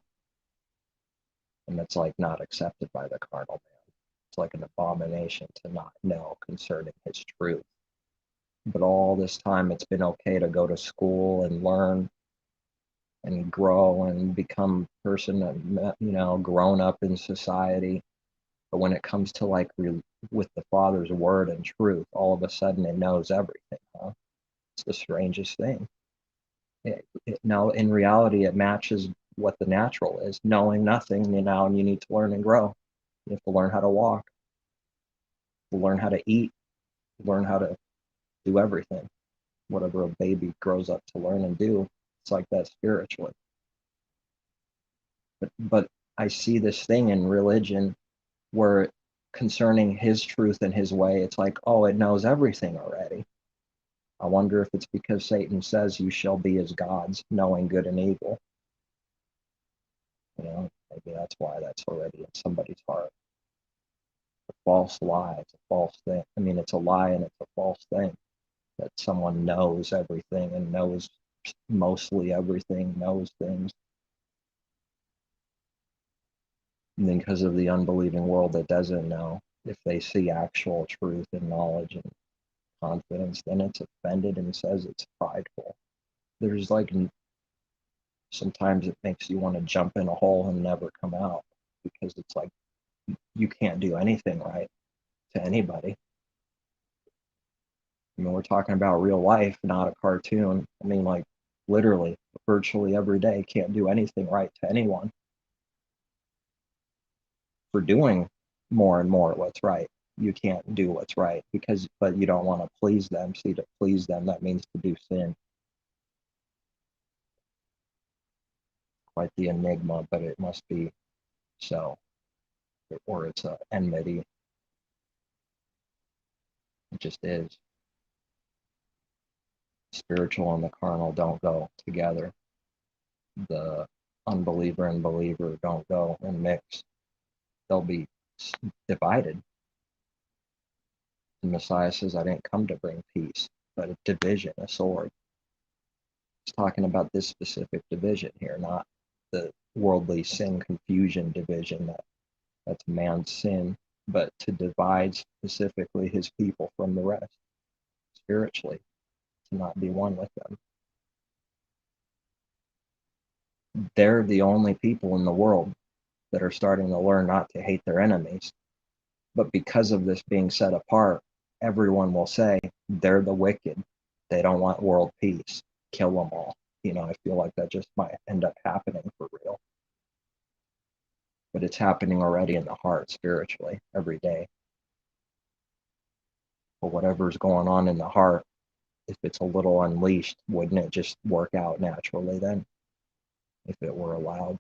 and that's like not accepted by the carnal man. It's like an abomination to not know concerning his truth. But all this time it's been okay to go to school and learn and grow and become a person that, you know, grown up in society. But when it comes to like with the Father's word and truth, all of a sudden it knows everything. Huh? It's the strangest thing. Now in reality it matches what the natural is, knowing nothing, you know, and you need to learn and grow. You have to learn how to walk, learn how to eat, learn how to do everything. Whatever a baby grows up to learn and do, it's like that spiritually. But I see this thing in religion where concerning his truth and his way, it's like, oh, it knows everything already. I wonder if it's because Satan says you shall be as gods, knowing good and evil. You know, maybe that's why that's already in somebody's heart. A false lie, it's a false thing. I mean, it's a lie and it's a false thing that someone knows everything and knows mostly everything, knows things. And then because of the unbelieving world that doesn't know, if they see actual truth and knowledge and confidence, then it's offended and says it's prideful. There's like sometimes it makes you want to jump in a hole and never come out because it's like you can't do anything right to anybody. I mean, we're talking about real life, not a cartoon. I mean, like literally, virtually every day, can't do anything right to anyone for doing more and more what's right. You can't do what's right because, but you don't want to please them. See, to please them, that means to do sin. Quite the enigma, but it must be so, or it's a enmity. It just is. Spiritual and the carnal don't go together. The unbeliever and believer don't go and mix. They'll be divided. The Messiah says, I didn't come to bring peace, but a division, a sword. It's talking about this specific division here, not the worldly sin, confusion, division, that's man's sin, but to divide specifically his people from the rest spiritually, to not be one with them. They're the only people in the world that are starting to learn not to hate their enemies. But because of this being set apart, everyone will say they're the wicked. They don't want world peace. Kill them all. I feel like that just might end up happening for real. But it's happening already in the heart spiritually every day. But whatever's going on in the heart, if it's a little unleashed, wouldn't it just work out naturally then? If it were allowed.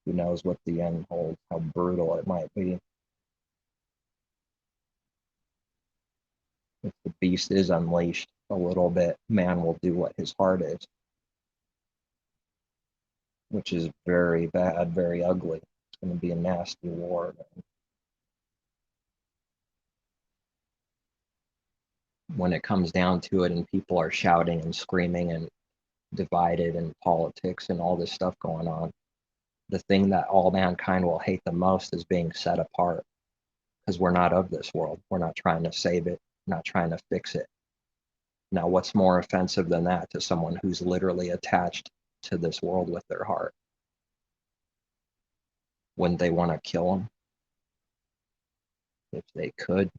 Who knows what the end holds, how brutal it might be. If the beast is unleashed a little bit, man will do what his heart is, which is very bad, very ugly. It's going to be a nasty war. When it comes down to it and people are shouting and screaming and divided and politics and all this stuff going on, the thing that all mankind will hate the most is being set apart, because we're not of this world. We're not trying to save it, not trying to fix it. Now, what's more offensive than that to someone who's literally attached to this world with their heart? Wouldn't they want to kill them if they could?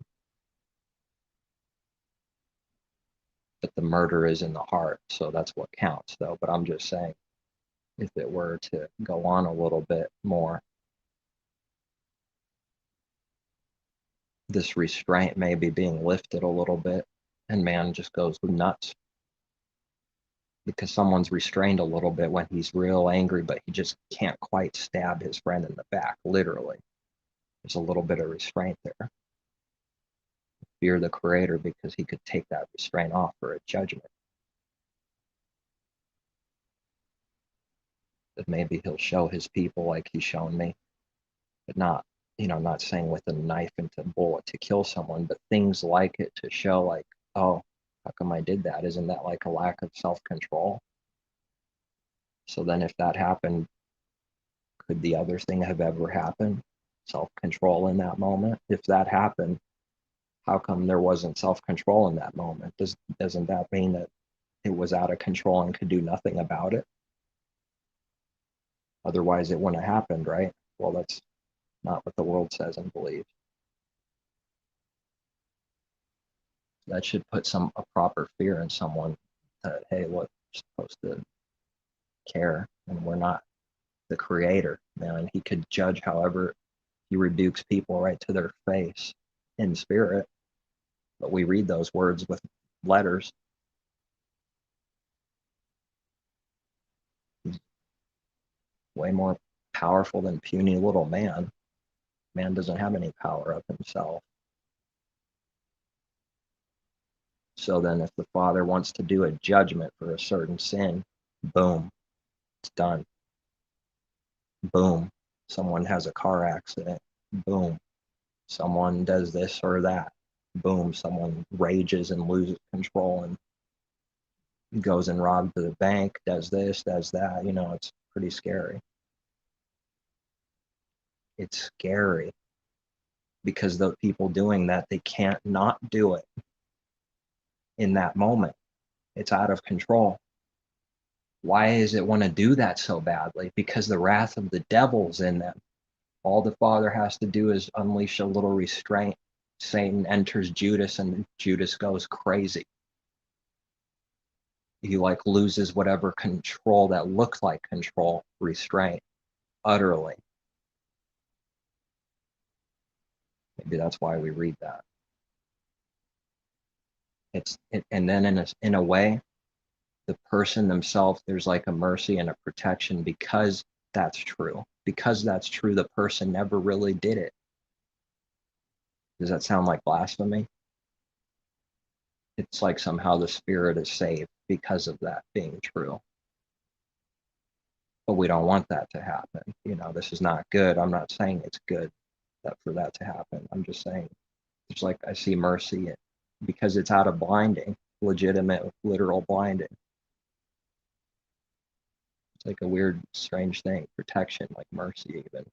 But the murder is in the heart, so that's what counts, though. But I'm just saying, if it were to go on a little bit more, this restraint may be being lifted a little bit, and man just goes nuts because someone's restrained a little bit when he's real angry, but he just can't quite stab his friend in the back, literally. There's a little bit of restraint there. Fear the Creator, because he could take that restraint off for a judgment. That maybe he'll show his people like he's shown me, but not, not saying with a knife and a bullet to kill someone, but things like it to show like, oh, how come I did that? Isn't that like a lack of self-control? So then if that happened, could the other thing have ever happened? Self-control in that moment? If that happened, how come there wasn't self-control in that moment? Doesn't that mean that it was out of control and could do nothing about it? Otherwise it wouldn't have happened, right? Well, that's not what the world says and believes. That should put a proper fear in someone that, hey, look, we're supposed to care, and we're not the Creator, man. He could judge however he rebukes people right to their face in spirit, but we read those words with letters. He's way more powerful than puny little man. Man doesn't have any power of himself. So then if the Father wants to do a judgment for a certain sin, boom, it's done. Boom, someone has a car accident. Boom, someone does this or that. Boom, someone rages and loses control and goes and robs the bank, does this, does that. It's pretty scary. It's scary because the people doing that, they can't not do it in that moment. It's out of control. Why does it want to do that so badly? Because the wrath of the devil's in them. All the Father has to do is unleash a little restraint. Satan enters Judas and Judas goes crazy. He loses whatever control that looked like control, restraint, utterly. Maybe that's why we read that. And then in a way, the person themselves, there's like a mercy and a protection because that's true. Because that's true, the person never really did it. Does that sound like blasphemy? It's like somehow the spirit is saved because of that being true. But we don't want that to happen. This is not good. I'm not saying it's good for that to happen. I'm just saying it's like I see mercy because it's out of blinding, legitimate, literal blinding. like a weird, strange thing. Protection, like mercy, even.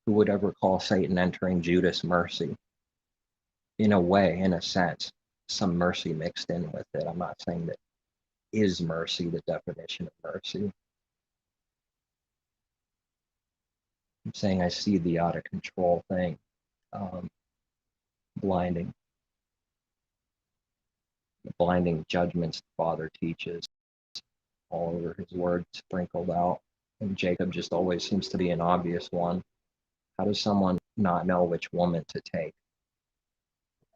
Who would ever call Satan entering Judas mercy? In a way, in a sense, some mercy mixed in with it. I'm not saying that is mercy the definition of mercy. I'm saying I see the out of control thing, um, blinding, the blinding judgments the Father teaches all over his word sprinkled out. And Jacob just always seems to be an obvious one. How does someone not know which woman to take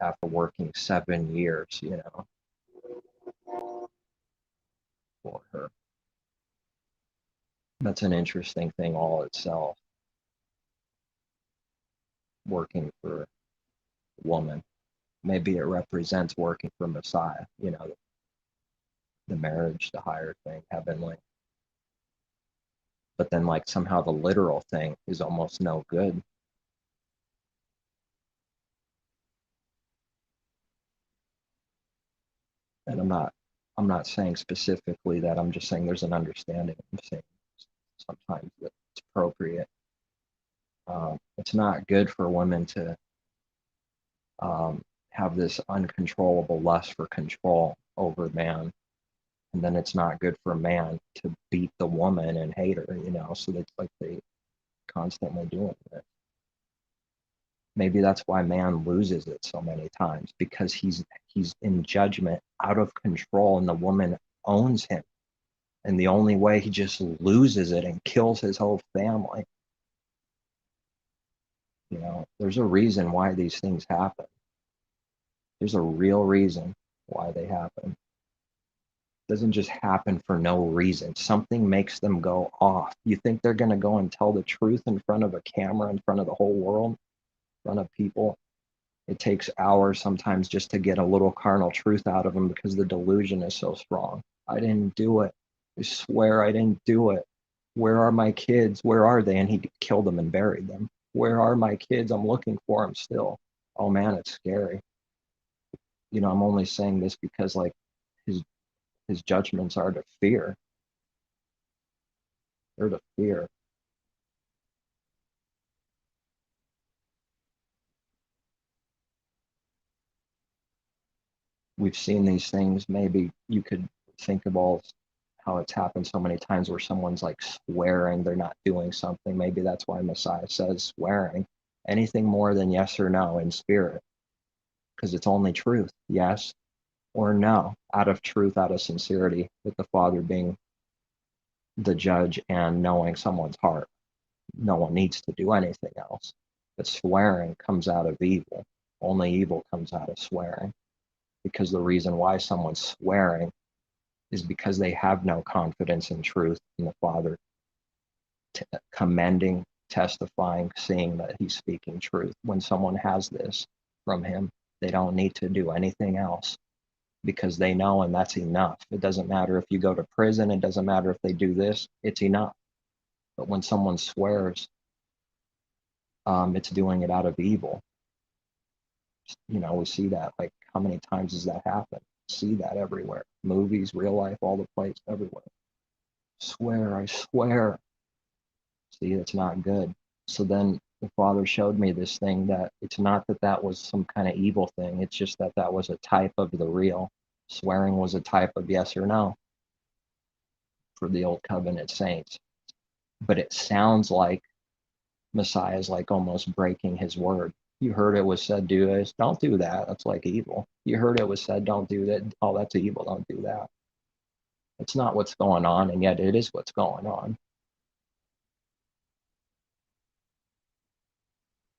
after working 7 years, for her? That's an interesting thing all itself, working for a woman. Maybe it represents working for Messiah, the marriage, the higher thing, heavenly. But then, like, somehow the literal thing is almost no good. And I'm not saying specifically that. I'm just saying there's an understanding. I'm saying sometimes that it's appropriate. It's not good for women to have this uncontrollable lust for control over man, and then it's not good for man to beat the woman and hate her. So it's like they constantly doing it. Maybe that's why man loses it so many times, because he's in judgment, out of control, and the woman owns him. And the only way he just loses it and kills his whole family. There's a reason why these things happen. There's a real reason why they happen. It doesn't just happen for no reason. Something makes them go off. You think they're going to go and tell the truth in front of a camera, in front of the whole world, in front of people? It takes hours sometimes just to get a little carnal truth out of them because the delusion is so strong. I didn't do it. I swear I didn't do it. Where are my kids? Where are they? And he killed them and buried them. Where are my kids? I'm looking for them still. Oh man, it's scary. I'm only saying this because, like, his judgments are to fear. They're to fear. We've seen these things. Maybe you could think of all how it's happened so many times where someone's like swearing they're not doing something. Maybe that's why Messiah says swearing. Anything more than yes or no in spirit, because it's only truth, yes or no, out of truth, out of sincerity, with the Father being the judge and knowing someone's heart. No one needs to do anything else. But swearing comes out of evil. Only evil comes out of swearing, because the reason why someone's swearing is because they have no confidence in truth in the Father commending, testifying, seeing that he's speaking truth. When someone has this from him, they don't need to do anything else, because they know, and that's enough. It doesn't matter if you go to prison. It doesn't matter if they do this. It's enough. But when someone swears, it's doing it out of evil. We see that. Like, how many times does that happen? See that everywhere. Movies, real life, all the place, everywhere. Swear, I swear. See, it's not good. So then the Father showed me this thing, that it's not that that was some kind of evil thing. It's just that that was a type of the real. Swearing was a type of yes or no for the old covenant saints. But it sounds like Messiah is like almost breaking his word. You heard it was said, do this, don't do that. That's like evil. You heard it was said, don't do that. Oh, that's evil. Don't do that. It's not what's going on, and yet it is what's going on.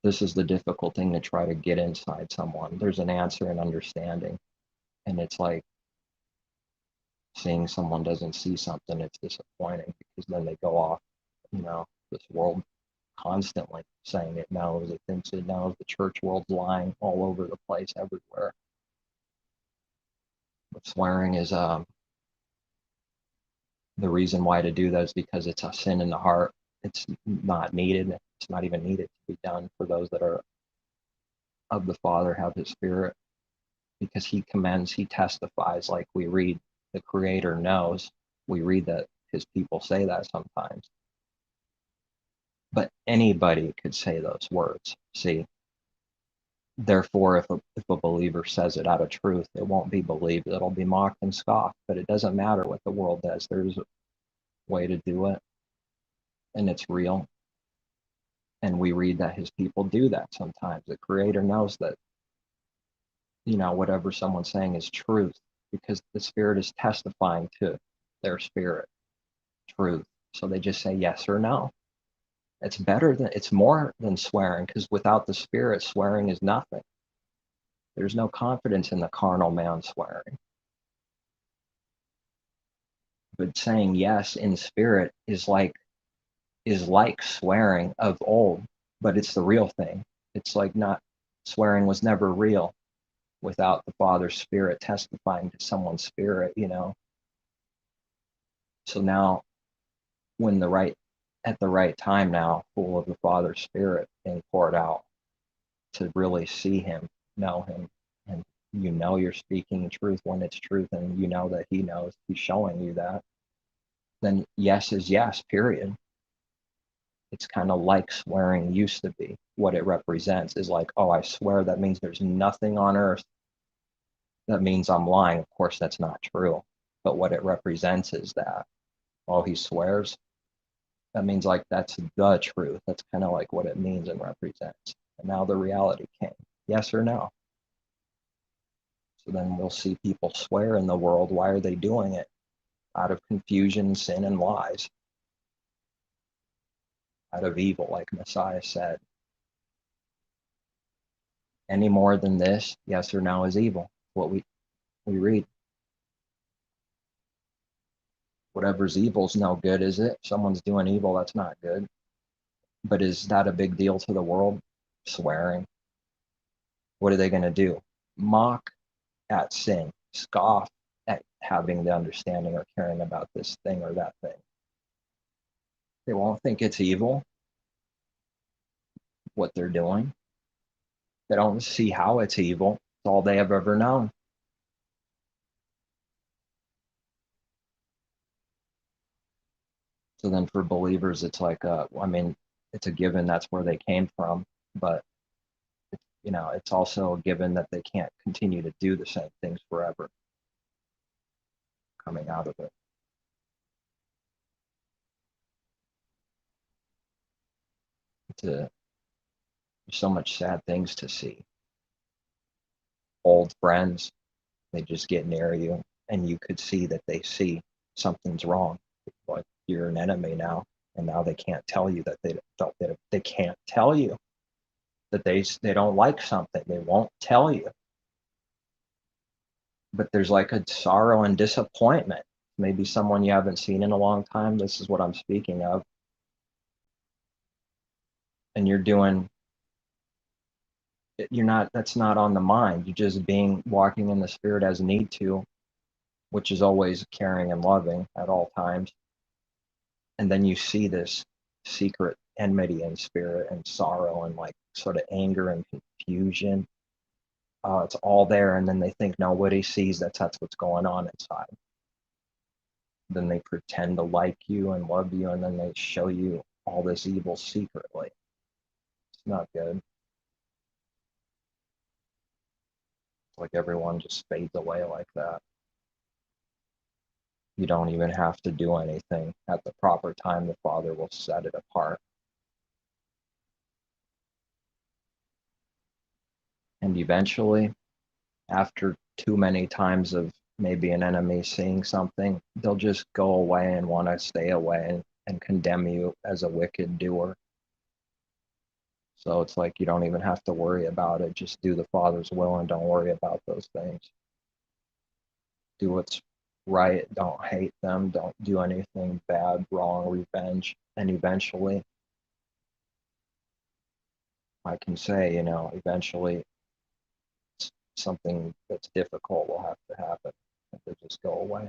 This is the difficult thing, to try to get inside someone. There's an answer and understanding. And it's like seeing someone doesn't see something, it's disappointing, because then they go off, this world constantly saying it knows, it thinks it knows. The church world's lying all over the place, everywhere. But swearing is the reason why to do that is because it's a sin in the heart. It's not needed. It's not even needed to be done for those that are of the Father, have his Spirit, because he commends, he testifies, like we read, the Creator knows. We read that his people say that sometimes. But anybody could say those words. See, therefore, if a believer says it out of truth, it won't be believed. It'll be mocked and scoffed. But it doesn't matter what the world does. There's a way to do it, and it's real. And we read that his people do that sometimes. The Creator knows that, whatever someone's saying is truth, because the Spirit is testifying to their spirit truth. So they just say yes or no. It's more than swearing, because without the Spirit, swearing is nothing. There's no confidence in the carnal man swearing. But saying yes in spirit is like swearing of old, but it's the real thing. It's like not swearing was never real without the Father's Spirit testifying to someone's spirit, So now at the right time now, full of the Father's Spirit being poured out to really see him, know him, and you're speaking truth when it's truth, and you know that he knows, he's showing you that, then yes is yes, period. It's kind of like swearing used to be. What it represents is like, oh, I swear, that means there's nothing on earth. That means I'm lying. Of course, that's not true. But what it represents is that, oh, he swears. That means like that's the truth. That's kind of like what it means and represents. And now the reality came. Yes or no? So then we'll see people swear in the world. Why are they doing it? Out of confusion, sin, and lies. Out of evil, like Messiah said. Any more than this, yes or no, is evil. What we read. Whatever's evil's no good, is it? If someone's doing evil, that's not good. But is that a big deal to the world? Swearing. What are they going to do? Mock at sin, scoff at having the understanding or caring about this thing or that thing. They won't think it's evil, what they're doing. They don't see how it's evil. It's all they have ever known. So then for believers, it's like, it's a given that's where they came from, but it's also a given that they can't continue to do the same things forever coming out of it. There's so much sad things to see. Old friends, they just get near you, and you could see that they see something's wrong. Like you're an enemy now, and now they can't tell you that they can't tell you that they don't like something. They won't tell you. But there's like a sorrow and disappointment. Maybe someone you haven't seen in a long time. This is what I'm speaking of. And that's not on the mind. You're just walking in the Spirit as need to, which is always caring and loving at all times. And then you see this secret enmity and spirit and sorrow and like sort of anger and confusion. It's all there, and then they think nobody sees that's what's going on inside. Then they pretend to like you and love you, and then they show you all this evil secretly. It's not good. It's like everyone just fades away like that. You don't even have to do anything. At the proper time, the Father will set it apart. And eventually, after too many times of maybe an enemy seeing something, they'll just go away and want to stay away and condemn you as a wicked doer. So it's like you don't even have to worry about it. Just do the Father's will and don't worry about those things. Do what's right. Don't hate them. Don't do anything bad, wrong, revenge. And eventually, I can say, eventually something that's difficult will have to happen. They'll just go away.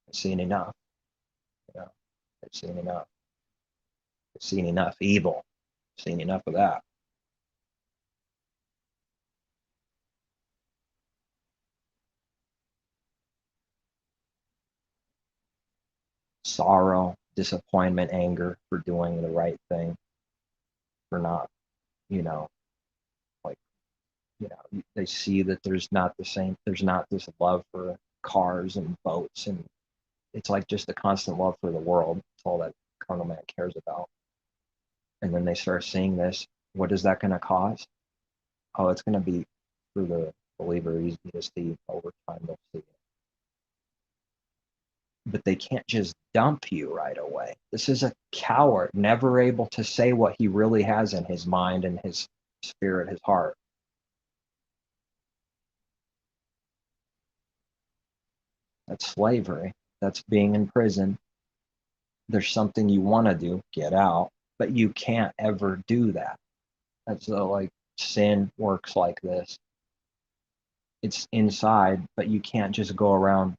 I've seen enough. I've seen enough. I've seen enough evil. I've seen enough of that. sorrow, disappointment, anger for doing the right thing, for not, you know, like, they see that there's not this love for cars and boats, and it's like just a constant love for the world. It's all that carnal man cares about. And then they start seeing this. What is that going to cause? Oh, it's going to be, for the believer, easy to see. Over time they'll see it. But they can't just dump you right away. This is a coward, never able to say what he really has in his mind and his spirit, his heart. That's slavery. That's being in prison. There's something you want to do, get out, but you can't ever do that. That's like sin works like this. It's inside, but you can't just go around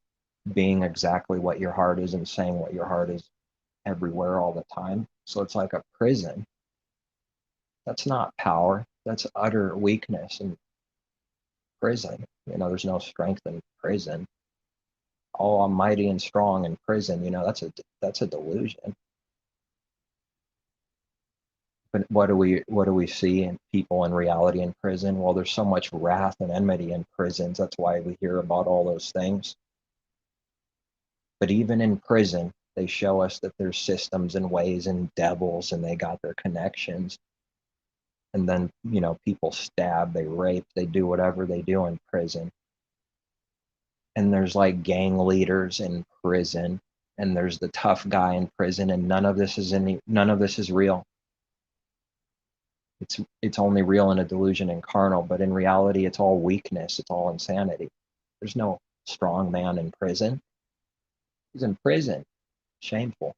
being exactly what your heart is and saying what your heart is everywhere all the time. So it's like a prison. That's not power. That's utter weakness and prison. There's no strength in prison. All almighty and strong in prison, that's a delusion. But what do we see in people in reality in prison? Well, there's so much wrath and enmity in prisons. That's why we hear about all those things. But even in prison, they show us that there's systems and ways and devils, and they got their connections. And then, people stab, they rape, they do whatever they do in prison. And there's like gang leaders in prison, and there's the tough guy in prison, and none of this is real. It's only real in a delusion and carnal, but in reality it's all weakness, it's all insanity. There's no strong man in prison. He's in prison. Shameful.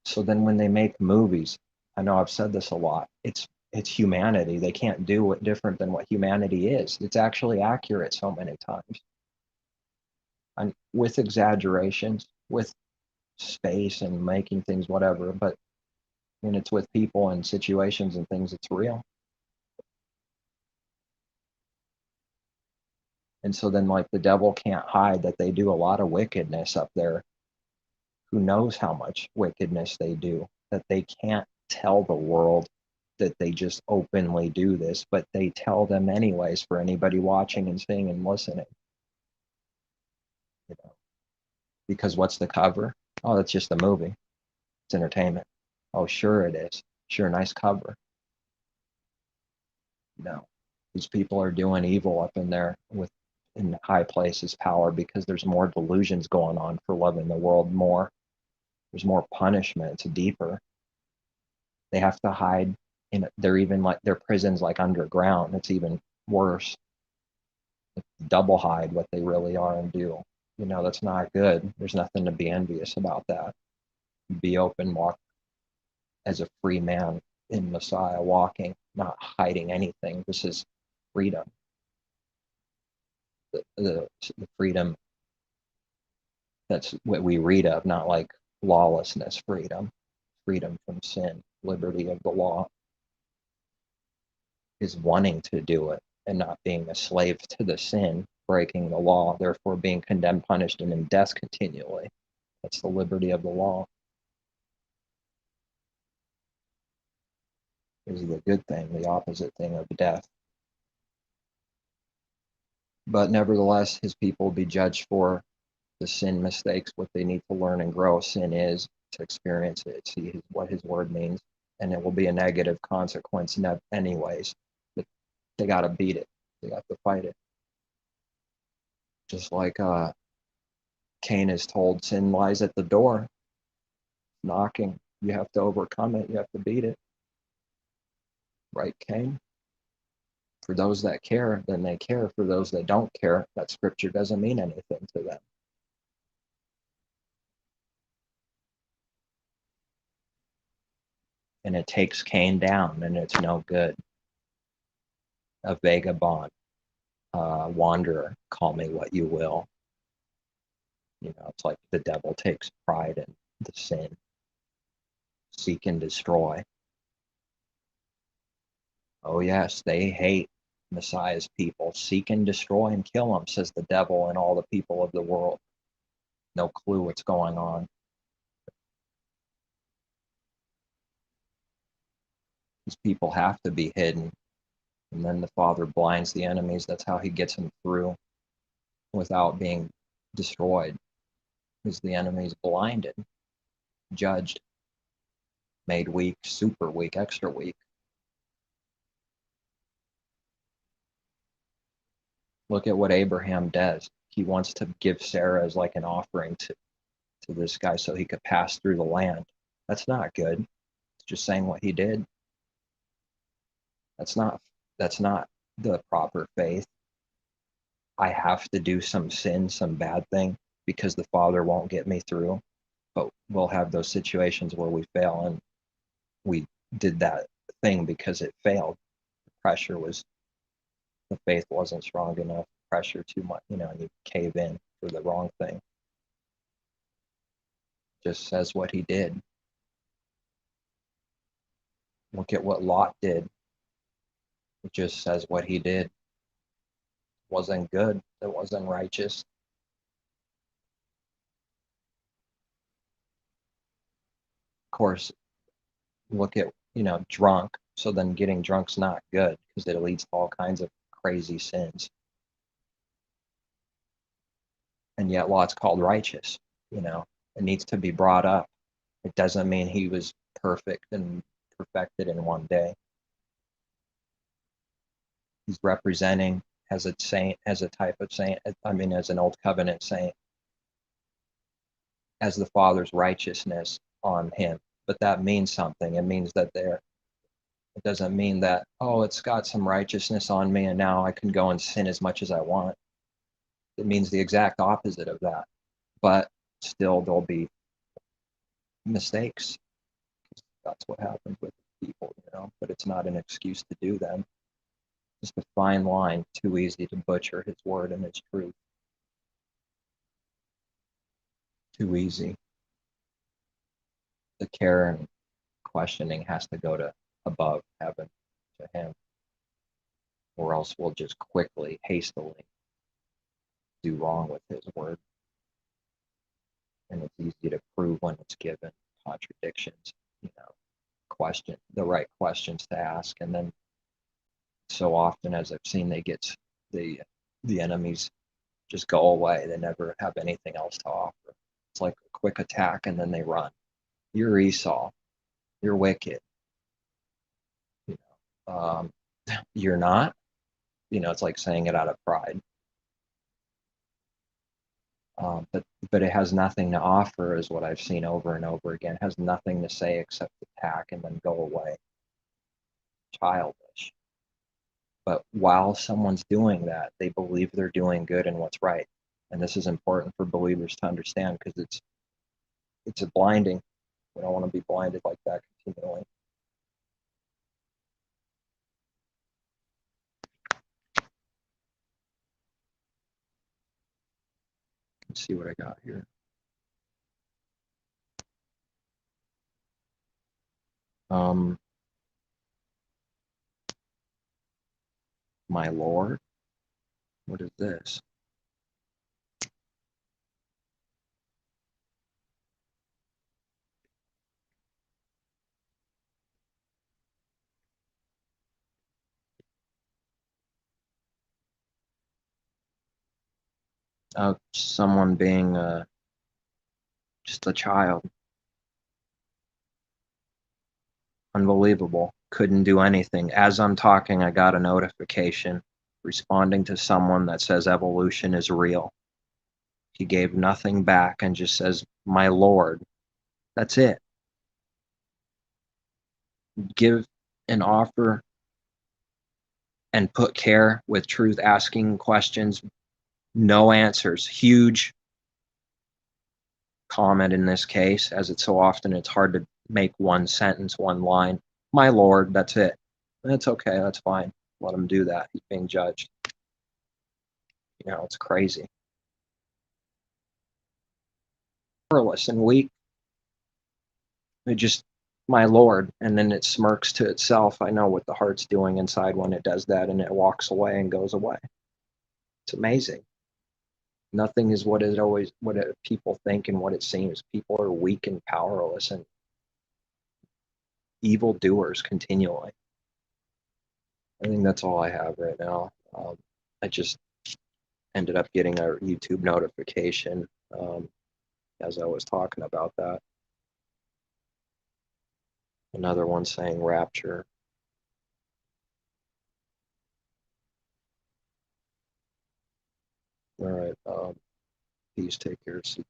So then when they make movies, I know I've said this a lot, it's humanity. They can't do it different than what humanity is. It's actually accurate so many times. And with exaggerations, with space and making things whatever, but when it's with people and situations and things, it's real. And so then, like, the devil can't hide that they do a lot of wickedness up there. Who knows how much wickedness they do, that they can't tell the world that they just openly do this, but they tell them anyways for anybody watching and seeing and listening. You know, because what's the cover? Oh, that's just a movie. It's entertainment. Oh, sure it is. Sure, nice cover. No, these people are doing evil up in there in high places power, because there's more delusions going on for loving the world more. There's more punishment. It's deeper. They have to hide they're even like their prisons like underground. It's even worse. Double hide what they really are and do. That's not good. There's nothing to be envious about that. Be open, walk as a free man in Messiah, walking, not hiding anything. This is freedom. The freedom that's what we read of, not like lawlessness freedom. Freedom from sin, liberty of the law, is wanting to do it and not being a slave to the sin, breaking the law, therefore being condemned, punished, and in death continually. That's the liberty of the law. Is the good thing, the opposite thing of death. But nevertheless, his people will be judged for the sin mistakes, what they need to learn and grow. Sin is to experience it, see what his word means, and it will be a negative consequence anyways. But they got to beat it. They got to fight it. Just like Cain is told, sin lies at the door, knocking. You have to overcome it. You have to beat it. Right, Cain? For those that care, then they care. For those that don't care, that scripture doesn't mean anything to them. And it takes Cain down, and it's no good. A vagabond, wanderer, call me what you will. It's like the devil takes pride in the sin, seek and destroy. Oh yes, they hate Messiah's people. Seek and destroy and kill them, says the devil and all the people of the world. No clue what's going on. These people have to be hidden. And then the Father blinds the enemies. That's how he gets them through without being destroyed. Because the enemy's blinded, judged, made weak, super weak, extra weak. Look at what Abraham does. He wants to give Sarah as like an offering to this guy so he could pass through the land. That's not good. It's just saying what he did. That's not the proper faith. I have to do some sin, some bad thing, because the Father won't get me through. But we'll have those situations where we fail, and we did that thing because it failed. The faith wasn't strong enough, pressure too much, and you cave in for the wrong thing. Just says what he did. Look at what Lot did. It just says what he did. It wasn't good. It wasn't righteous. Of course, look at, drunk. So then getting drunk's not good because it leads to all kinds of crazy sins. And yet Lot's called righteous, It needs to be brought up. It doesn't mean he was perfect and perfected in one day. He's representing as a saint, as a type of saint, as an old covenant saint, as the Father's righteousness on him. But that means something. It means that it doesn't mean that, it's got some righteousness on me and now I can go and sin as much as I want. It means the exact opposite of that. But still, there'll be mistakes. That's what happens with people, but it's not an excuse to do them. Just a fine line, too easy to butcher his word and his truth. Too easy. The care and questioning has to go to above heaven, to him, or else we'll just quickly, hastily do wrong with his word. And it's easy to prove when it's given contradictions, the right questions to ask. And then so often, as I've seen, they get the enemies just go away. They never have anything else to offer. It's like a quick attack and then they run. You're Esau. You're wicked. You're not. It's like saying it out of pride. But it has nothing to offer, is what I've seen over and over again. It has nothing to say except attack and then go away. Childish. But while someone's doing that, they believe they're doing good and what's right. And this is important for believers to understand because it's a blinding. We don't want to be blinded like that continually. Let's see what I got here. My Lord. What is this? Someone being just a child. Unbelievable. Couldn't do anything. As I'm talking, I got a notification responding to someone that says evolution is real. He gave nothing back and just says, my Lord. That's it. Give an offer and put care with truth, asking questions, no answers. Huge comment in this case, as it's so often, it's hard to make one sentence, one line. My Lord, that's it. That's okay, that's fine. Let him do that. He's being judged. It's crazy. Powerless and weak. It just, my Lord. And then it smirks to itself. I know what the heart's doing inside when it does that, and it walks away and goes away. It's amazing. Nothing is what people think and what it seems. People are weak and powerless and evil doers continually. I think that's all I have right now. I just ended up getting a YouTube notification as I was talking about that. Another one saying rapture. All right. Peace. Take care. Sleep.